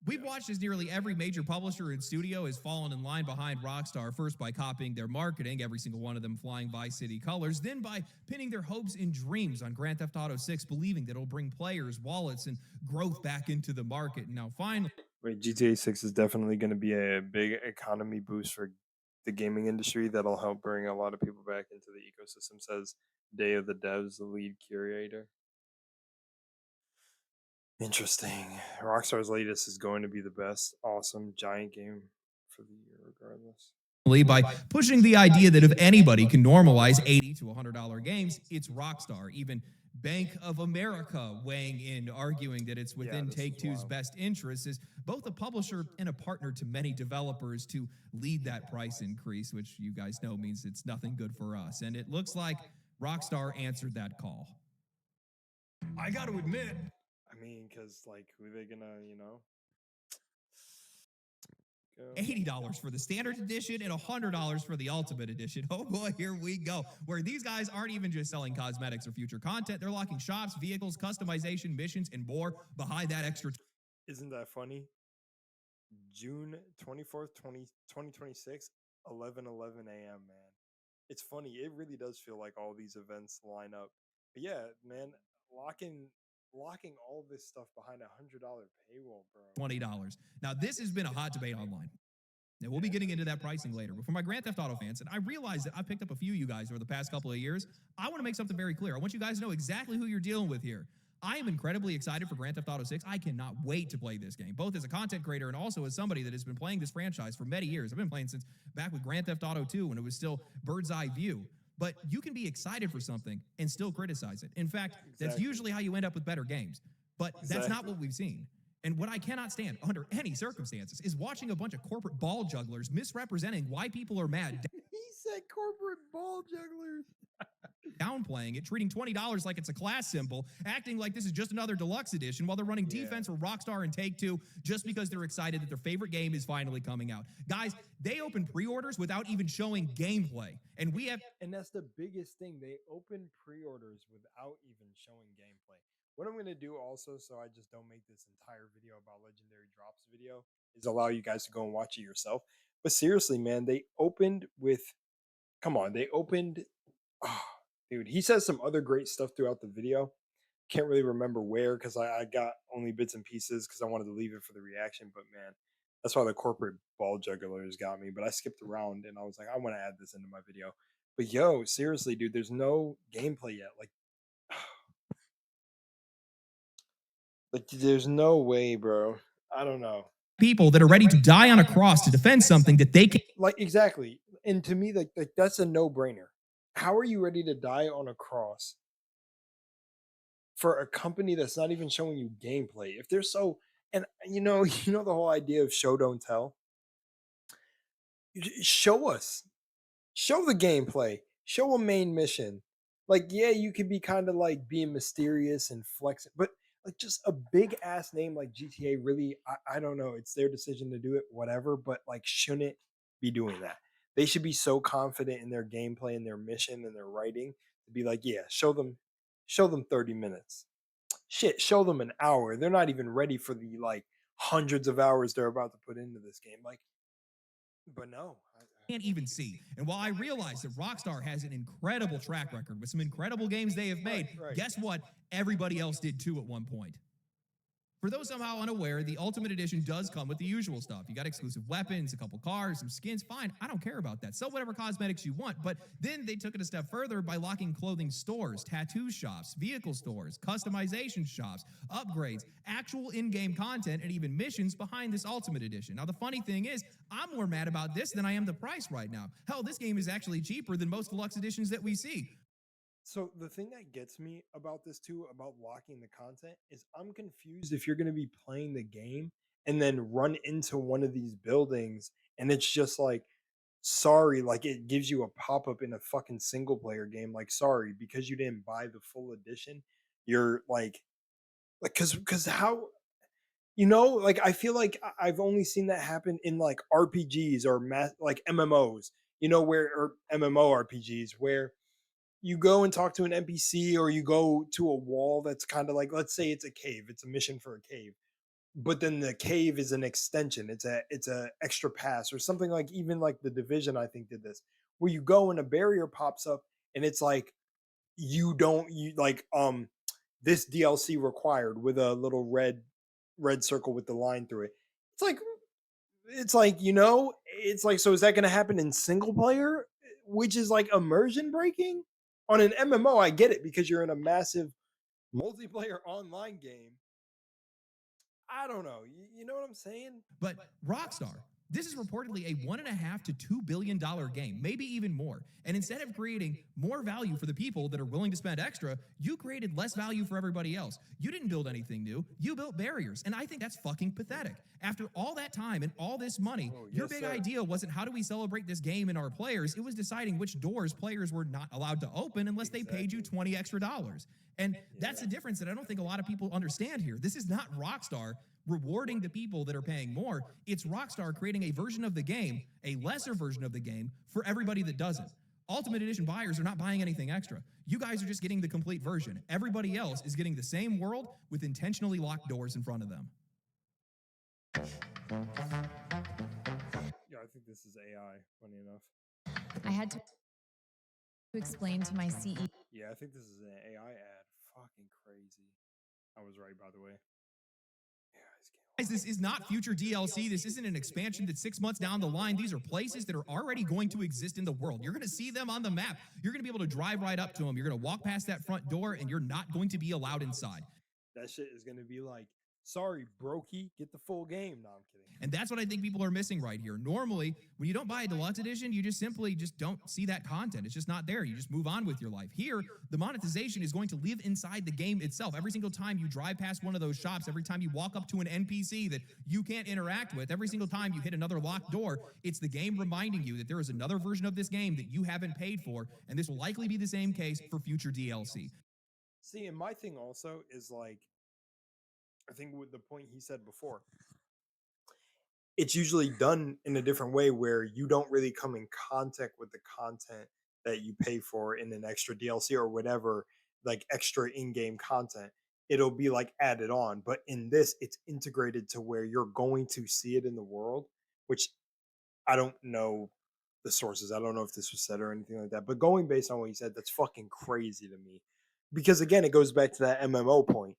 We've watched as nearly every major publisher and studio has fallen in line behind Rockstar, first by copying their marketing, every single one of them flying Vice City colors, then by pinning their hopes and dreams on Grand Theft Auto 6, believing that it'll bring players, wallets, and growth back into the market. And now finally, Wait, GTA 6 is definitely going to be a big economy boost for the gaming industry that'll help bring a lot of people back into the ecosystem, says Day of the Devs, the lead curator. Interesting. Rockstar's latest is going to be the best, awesome, giant game for the year, regardless. by pushing the idea that if anybody can normalize $80 to $100 games, it's Rockstar. Even Bank of America weighing in, arguing that it's within Take-Two's best interests as both a publisher and a partner to many developers to lead that price increase, which you guys know means it's nothing good for us. And it looks like Rockstar answered that call. I got to admit, I mean, because, like, who are they going to, $80 for the standard edition and $100 for the ultimate edition. Oh boy, here we go. Where these guys aren't even just selling cosmetics or future content, they're locking shops, vehicles, customization, missions, and more behind that extra. Isn't that funny? June 24th, 2026, 11:11 a.m., man. It's funny. It really does feel like all these events line up. But yeah, man, locking all this stuff behind $100 paywall, bro. $20. Now, this has been a hot debate online. Now, we'll be getting into that pricing later. But for my Grand Theft Auto fans, and I realize that I picked up a few of you guys over the past couple of years, I want to make something very clear. I want you guys to know exactly who you're dealing with here. I am incredibly excited for Grand Theft Auto 6. I cannot wait to play this game, both as a content creator and also as somebody that has been playing this franchise for many years. I've been playing since back with Grand Theft Auto 2 when it was still bird's eye view. But you can be excited for something and still criticize it. In fact, that's usually how you end up with better games. But that's not what we've seen. And what I cannot stand under any circumstances is watching a bunch of corporate ball jugglers misrepresenting why people are mad. He said corporate ball jugglers. Downplaying it, treating $20 like it's a class symbol, acting like this is just another deluxe edition while they're running defense for Rockstar and Take-Two just because they're excited that their favorite game is finally coming out. Guys, they open pre-orders without even showing gameplay. And we have... And that's the biggest thing. They open pre-orders without even showing gameplay. What I'm going to do also, so I just don't make this entire video about Legendary Drops video, is allow you guys to go and watch it yourself. But seriously, man, they opened with... Come on, they opened... Oh, dude, he says some other great stuff throughout the video. Can't really remember where because I got only bits and pieces because I wanted to leave it for the reaction. But man, that's why the corporate ball jugglers got me. But I skipped around and I was like, I want to add this into my video. But yo, seriously, dude, there's no gameplay yet. Like there's no way, bro. I don't know. People that are ready to die on a cross to defend something that they can. Like exactly. And to me, like that's a no-brainer. How are you ready to die on a cross for a company that's not even showing you gameplay? If they're so, and you know the whole idea of show don't tell. Show us. Show the gameplay. Show a main mission. Like, yeah, you could be kind of like being mysterious and flexing, but like just a big ass name like GTA really, I don't know. It's their decision to do it, whatever, but like shouldn't be doing that. They should be so confident in their gameplay and their mission and their writing to be like, yeah, show them 30 minutes. Shit, show them an hour. They're not even ready for the like hundreds of hours they're about to put into this game. Like, but no, Can't even see. And while I realize that Rockstar has an incredible track record with some incredible games they have made, guess what? Everybody else did too at one point. For those somehow unaware, the Ultimate Edition does come with the usual stuff. You got exclusive weapons, a couple cars, some skins. Fine, I don't care about that. Sell whatever cosmetics you want. But then they took it a step further by locking clothing stores, tattoo shops, vehicle stores, customization shops, upgrades, actual in-game content, and even missions behind this Ultimate Edition. Now, the funny thing is, I'm more mad about this than I am the price right now. Hell, this game is actually cheaper than most deluxe editions that we see. So the thing that gets me about this too, about locking the content, is I'm confused if you're going to be playing the game and then run into one of these buildings and it's just like, sorry, like it gives you a pop up in a fucking single player game, like sorry because you didn't buy the full edition, you're like because how like I feel like I've only seen that happen in like RPGs or like MMOs, where or MMORPGs where you go and talk to an NPC or you go to a wall that's kind of like, let's say it's a cave, it's a mission for a cave, but then the cave is an extension, it's a extra pass or something, like even like the Division I think did this, where you go and a barrier pops up and it's like you like this DLC required with a little red circle with the line through it. It's like it's like, so is that going to happen in single player, which is like immersion breaking? On an MMO I get it because you're in a massive multiplayer online game. I don't know, you know what I'm saying? But Rockstar, this is reportedly a $1.5 to $2 billion game, maybe even more. And instead of creating more value for the people that are willing to spend extra, you created less value for everybody else. You didn't build anything new, you built barriers. And I think that's fucking pathetic. After all that time and all this money, your big idea wasn't how do we celebrate this game and our players, it was deciding which doors players were not allowed to open unless they paid you $20 extra. And that's the difference that I don't think a lot of people understand here. This is not Rockstar rewarding the people that are paying more. It's Rockstar creating a version of the game, a lesser version of the game, for everybody that doesn't. Ultimate Edition buyers are not buying anything extra. You guys are just getting the complete version. Everybody else is getting the same world with intentionally locked doors in front of them. Yeah, I think this is AI, funny enough. I had to explain to my CEO. Yeah, I think this is an AI ad. Fucking crazy. I was right, by the way. Guys, this is not future DLC. This isn't an expansion that's 6 months down the line. These are places that are already going to exist in the world. You're going to see them on the map. You're going to be able to drive right up to them. You're going to walk past that front door, and you're not going to be allowed inside. That shit is going to be like, sorry, brokey, get the full game. No, I'm kidding. And that's what I think people are missing right here. Normally, when you don't buy a deluxe edition, you just simply don't see that content. It's just not there. You just move on with your life. Here, the monetization is going to live inside the game itself. Every single time you drive past one of those shops, every time you walk up to an NPC that you can't interact with, every single time you hit another locked door, it's the game reminding you that there is another version of this game that you haven't paid for, and this will likely be the same case for future DLC. See, and my thing also is like, I think with the point he said before, it's usually done in a different way where you don't really come in contact with the content that you pay for in an extra DLC or whatever, like extra in-game content. It'll be like added on, but in this it's integrated to where you're going to see it in the world, which I don't know the sources. I don't know if this was said or anything like that, but going based on what he said, that's fucking crazy to me. Because again, it goes back to that MMO point.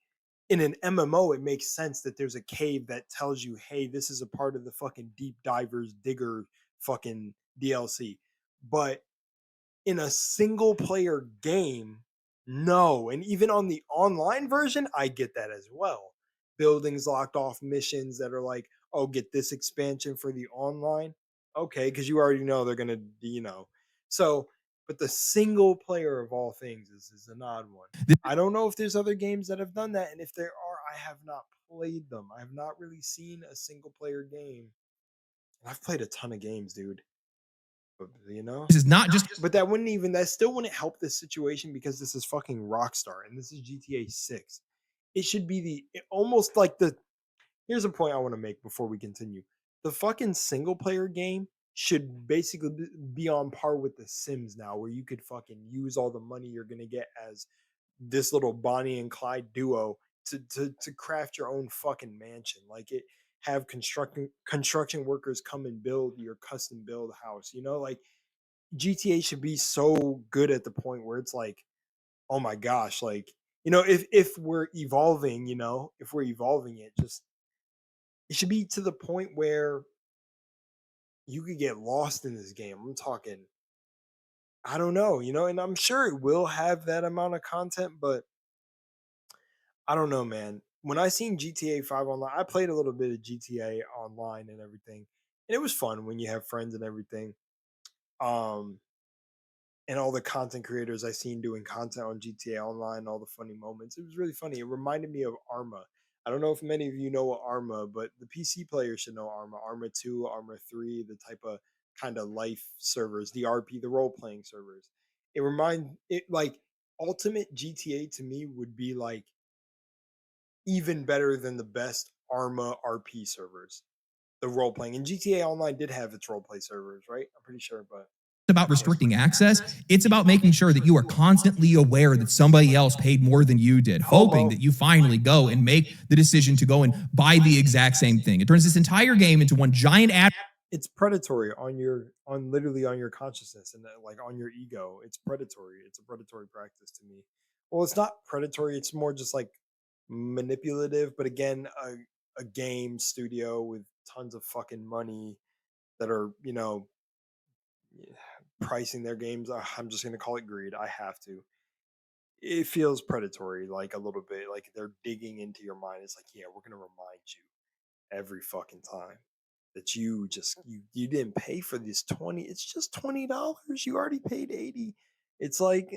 In an MMO, it makes sense that there's a cave that tells you, hey, this is a part of the fucking deep divers digger fucking DLC. But in a single player game, no. And even on the online version, I get that as well. Buildings locked off, missions that are like, oh, get this expansion for the online. Okay, because you already know they're gonna, So, but the single player of all things is an odd one. I don't know if there's other games that have done that, and if there are, I have not played them. I have not really seen a single player game. And I've played a ton of games, dude. But, This is not just but that still wouldn't help this situation because this is fucking Rockstar and this is GTA 6. It should be almost like here's a point I want to make before we continue. The fucking single player game should basically be on par with The Sims now, where you could fucking use all the money you're gonna get as this little Bonnie and Clyde duo to craft your own fucking mansion. Like it have construction workers come and build your custom build house. Like GTA should be so good at the point where it's like, oh my gosh, like if we're evolving, if we're evolving it, just it should be to the point where you could get lost in this game. I'm talking, I don't know, and I'm sure it will have that amount of content, but I don't know, man. When I seen GTA 5 online, I played a little bit of GTA online and everything, and it was fun when you have friends and everything. Um, and all the content creators I seen doing content on GTA Online, all the funny moments. It was really funny. It reminded me of Arma. I don't know if many of you know what Arma, but the PC players should know Arma. Arma 2, Arma 3, the type of kind of life servers, the RP, the role playing servers. It like ultimate GTA to me would be like even better than the best Arma RP servers. The role playing and GTA Online did have its role play servers, right? I'm pretty sure, but about restricting access. It's about making sure that you are constantly aware that somebody else paid more than you did, hoping that you finally go and make the decision to go and buy the exact same thing. It turns this entire game into one giant ad. It's predatory on literally on your consciousness and like on your ego. It's predatory. It's a predatory practice to me. Well, it's not predatory. It's more just like manipulative. But again, a game studio with tons of fucking money that are pricing their games. I'm just gonna call it greed. I have to. It feels predatory, like a little bit, like they're digging into your mind. It's like, yeah, we're gonna remind you every fucking time that you didn't pay for this 20. It's just $20. You already paid 80. It's like,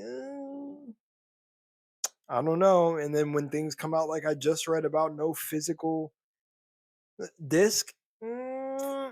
I don't know. And then when things come out, like I just read about no physical disc.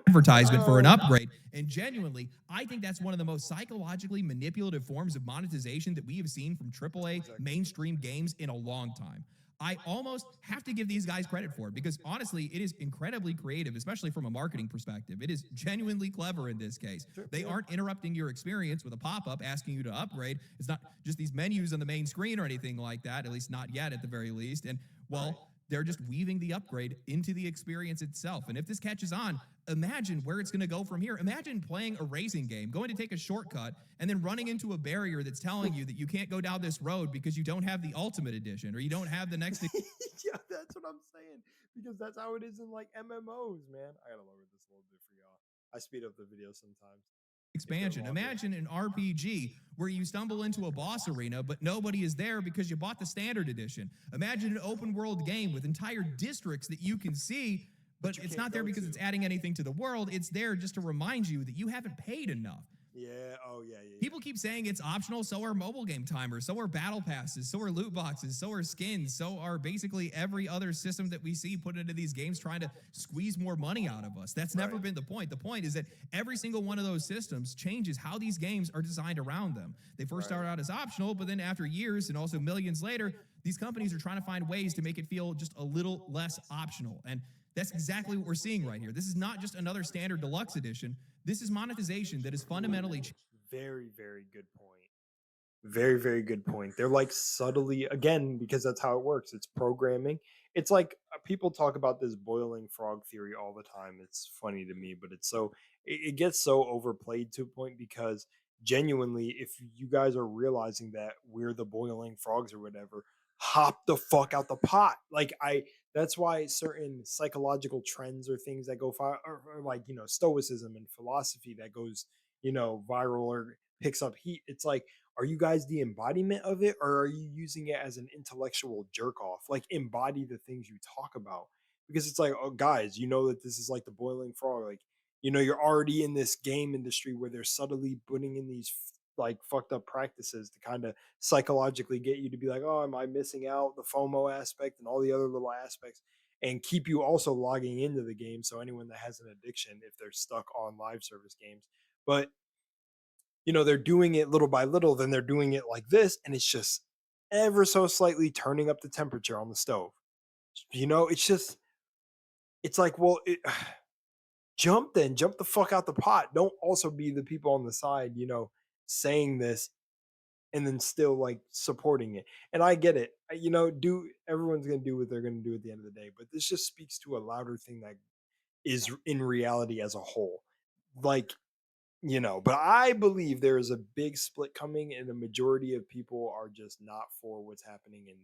Advertisement for an upgrade. And genuinely, I think that's one of the most psychologically manipulative forms of monetization that we have seen from AAA mainstream games in a long time. I almost have to give these guys credit for it because honestly, it is incredibly creative, especially from a marketing perspective. It is genuinely clever in this case. They aren't interrupting your experience with a pop-up asking you to upgrade. It's not just these menus on the main screen or anything like that, at least not yet at the very least. And well, they're just weaving the upgrade into the experience itself. And if this catches on, imagine where it's going to go from here. Imagine playing a racing game, going to take a shortcut, and then running into a barrier that's telling you that you can't go down this road because you don't have the Ultimate Edition or you don't have the next. Yeah, that's what I'm saying. Because that's how it is in like MMOs, man. I gotta lower this a little bit for y'all. I speed up the video sometimes. Expansion. Imagine an RPG where you stumble into a boss arena, but nobody is there because you bought the standard edition. Imagine an open world game with entire districts that you can see, but it's not there because it's adding anything to the world. It's there just to remind you that you haven't paid enough. Yeah. Oh, yeah. People keep saying it's optional. So are mobile game timers. So are battle passes. So are loot boxes. So are skins. So are basically every other system that we see put into these games trying to squeeze more money out of us. That's never been the point. The point is that every single one of those systems changes how these games are designed around them. They first start out as optional, but then after years and also millions later, these companies are trying to find ways to make it feel just a little less optional. And that's exactly what we're seeing right here. This is not just another standard deluxe edition. This is monetization that is fundamentally very, very good point. Very, very good point. They're like subtly, again, because that's how it works. It's programming. It's like people talk about this boiling frog theory all the time. It's funny to me, but it gets so overplayed to a point because genuinely, if you guys are realizing that we're the boiling frogs or whatever, hop the fuck out the pot. That's why certain psychological trends or things that go or like, stoicism and philosophy that goes, viral or picks up heat. It's like, are you guys the embodiment of it, or are you using it as an intellectual jerk off? Like, embody the things you talk about. Because it's like, oh, guys, you know that this is like the boiling frog. Like, you know, you're already in this game industry where they're subtly putting in these like fucked up practices to kind of psychologically get you to be like, oh, am I missing out? The FOMO aspect and all the other little aspects, and keep you also logging into the game. So anyone that has an addiction, if they're stuck on live service games, but you know, they're doing it little by little, then they're doing it like this, and it's just ever so slightly turning up the temperature on the stove. You know, it's just, it's like, well, jump the fuck out the pot. Don't also be the people on the side, you know, saying this and then still like supporting it. And I get it. You know, do everyone's gonna do what they're gonna do at the end of the day. But this just speaks to a louder thing that is in reality as a whole. Like, you know, but I believe there is a big split coming, and the majority of people are just not for what's happening in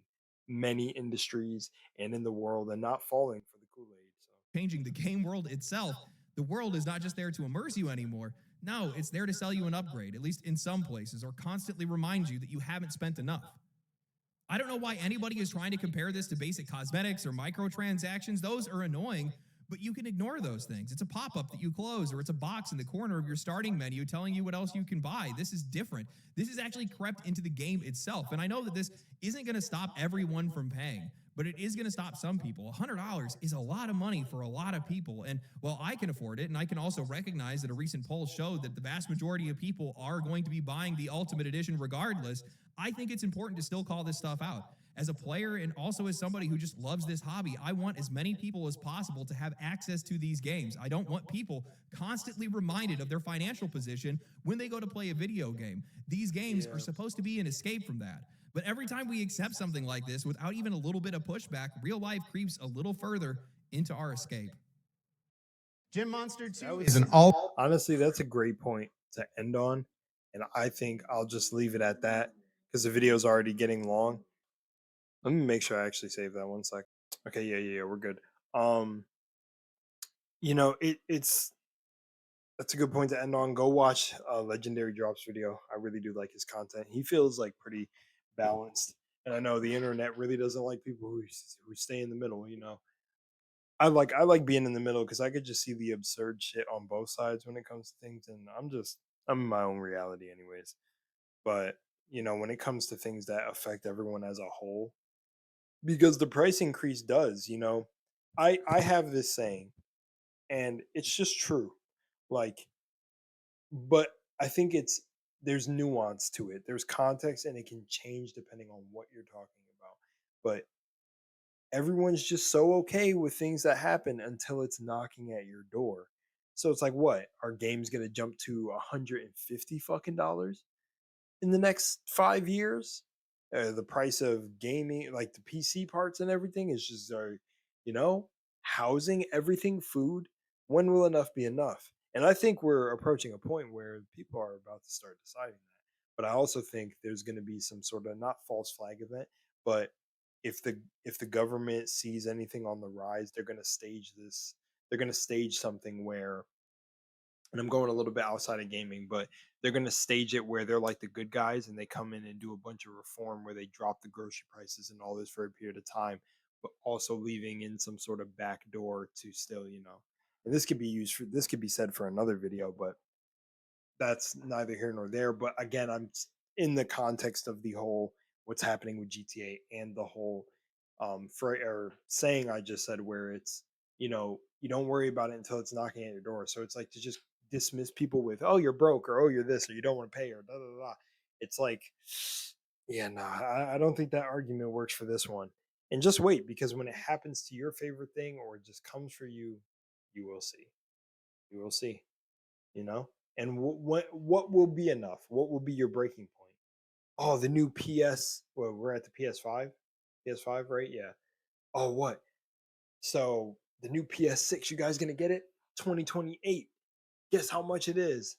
many industries and in the world, and not falling for the Kool-Aid. So changing the game world itself. The world is not just there to immerse you anymore. No, it's there to sell you an upgrade, at least in some places, or constantly remind you that you haven't spent enough. I don't know why anybody is trying to compare this to basic cosmetics or microtransactions. Those are annoying, but you can ignore those things. It's a pop-up that you close, or it's a box in the corner of your starting menu telling you what else you can buy. This is different. This has actually crept into the game itself. And I know that this isn't going to stop everyone from paying, but it is going to stop some people. $100 is a lot of money for a lot of people. And while I can afford it, and I can also recognize that a recent poll showed that the vast majority of people are going to be buying the Ultimate Edition regardless, I think it's important to still call this stuff out. As a player and also as somebody who just loves this hobby, I want as many people as possible to have access to these games. I don't want people constantly reminded of their financial position when they go to play a video game. These games are supposed to be an escape from that. But every time we accept something like this without even a little bit of pushback, real life creeps a little further into our escape. Gym Monster 2 is an all. Honestly, that's a great point to end on, and I think I'll just leave it at that because the video's already getting long. Let me make sure I actually save that 1 sec. Okay, yeah, we're good. You know, it's that's a good point to end on. Go watch Legendary Drops video. I really do like his content. He feels like pretty balanced, and I know the internet really doesn't like people who stay in the middle. You know, I like being in the middle because I could just see the absurd shit on both sides when it comes to things, and I'm in my own reality anyways. But you know, when it comes to things that affect everyone as a whole, because the price increase does, you know, I have this saying, and it's just true. Like, but I think there's nuance to it. There's context, and it can change depending on what you're talking about. But everyone's just so okay with things that happen until it's knocking at your door. So it's like, what? Are games gonna jump to 150 fucking dollars in the next 5 years? The price of gaming, like the PC parts and everything, is just, you know, housing, everything, food. When will enough be enough? And I think we're approaching a point where people are about to start deciding that. But I also think there's going to be some sort of, not false flag event, but if the government sees anything on the rise, they're going to stage this. They're going to stage something where, and I'm going a little bit outside of gaming, but they're going to stage it where they're like the good guys, and they come in and do a bunch of reform where they drop the grocery prices and all this for a period of time, but also leaving in some sort of back door to still, you know, and this could be said for another video, but that's neither here nor there. But again, in the context of the whole what's happening with GTA and the whole or saying I just said, where it's, you know, you don't worry about it until it's knocking at your door. So it's like to just dismiss people with, oh, you're broke, or oh, you're this, or you don't want to pay, or da da da. It's like, yeah, no, I don't think that argument works for this one. And just wait, because when it happens to your favorite thing, or it just comes for you, you will see. You will see. You know. And what will be enough? What will be your breaking point? Oh, the new PS. Well, we're at the PS5. PS5, right? Yeah. Oh, what? So the new PS6, you guys gonna get it? 2028. Guess how much it is?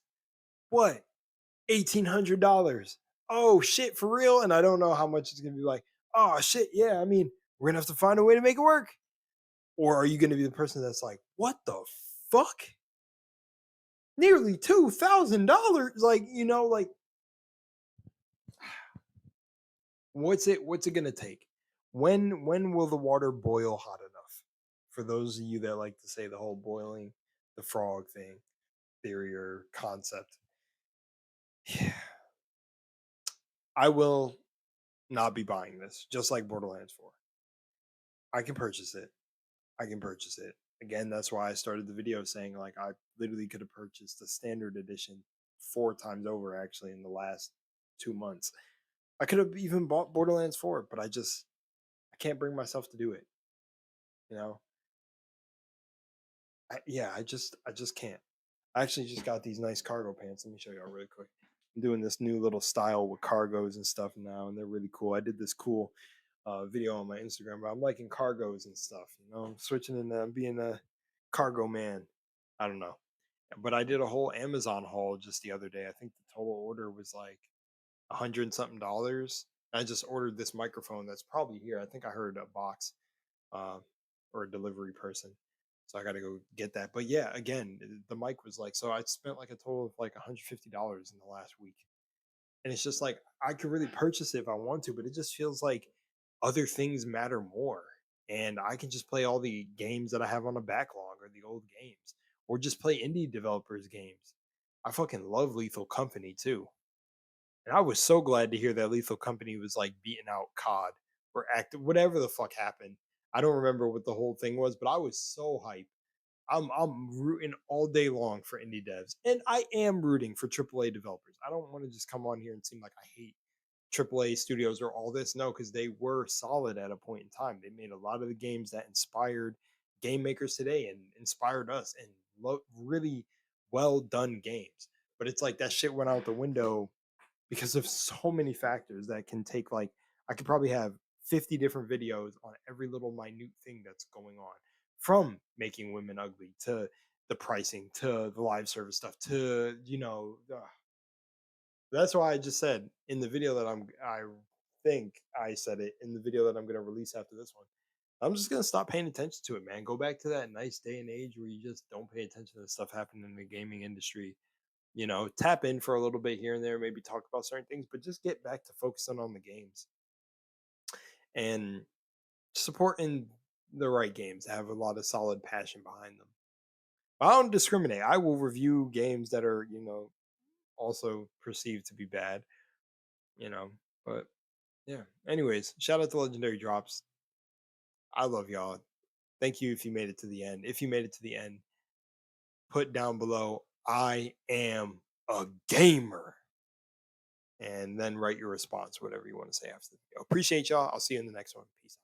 What? $1,800. Oh shit, for real? And I don't know how much it's gonna be. Like, oh shit, yeah. I mean, we're gonna have to find a way to make it work. Or are you gonna be the person that's like, what the fuck? Nearly $2,000? Like, you know, like, What's it gonna take? When will the water boil hot enough? For those of you that like to say the whole boiling the frog thing, theory or concept. Yeah, I will not be buying this, just like Borderlands 4. I can purchase it. I can purchase it. Again, that's why I started the video saying like I literally could have purchased the standard edition 4 times over actually in the last 2 months. I could have even bought Borderlands 4, but I can't bring myself to do it. You know, yeah, I just can't. I actually just got these nice cargo pants. Let me show y'all really quick. I'm doing this new little style with cargos and stuff now, and they're really cool. I did this cool video on my Instagram, but I'm liking cargos and stuff. I'm switching into being a cargo man. I don't know, but I did a whole Amazon haul just the other day. I think the total order was like $100 and something dollars. I just ordered this microphone that's probably here. I think I heard a box uh, or a delivery person. So I got to go get that. But yeah, again, the mic was like, so I spent like a total of like $150 in the last week. And it's just like, I could really purchase it if I want to, but it just feels like other things matter more. And I can just play all the games that I have on a backlog or the old games or just play indie developers' games. I fucking love Lethal Company too. And I was so glad to hear that Lethal Company was like beating out COD or active, whatever the fuck happened. I don't remember what the whole thing was, but I was so hyped. I'm rooting all day long for indie devs, and I am rooting for AAA developers. I don't want to just come on here and seem like I hate AAA studios or all this. No, because they were solid at a point in time. They made a lot of the games that inspired game makers today and inspired us, and really well done games. But it's like that shit went out the window because of so many factors that can take like I could probably have 50 different videos on every little minute thing that's going on, from making women ugly to the pricing to the live service stuff to that's why I just said in the video that I think I said it in the video that I'm going to release after this one. I'm just going to stop paying attention to it, man. Go back to that nice day and age where you just don't pay attention to the stuff happening in the gaming industry. Tap in for a little bit here and there, maybe talk about certain things, but just get back to focusing on the games and supporting the right games that have a lot of solid passion behind them. I don't discriminate. I will review games that are, also perceived to be bad, you know, but yeah. Anyways, shout out to Legendary Drops. I love y'all. Thank you if you made it to the end. If you made it to the end, put down below, I am a gamer. And then write your response, whatever you want to say after the video. Appreciate y'all. I'll see you in the next one. Peace out.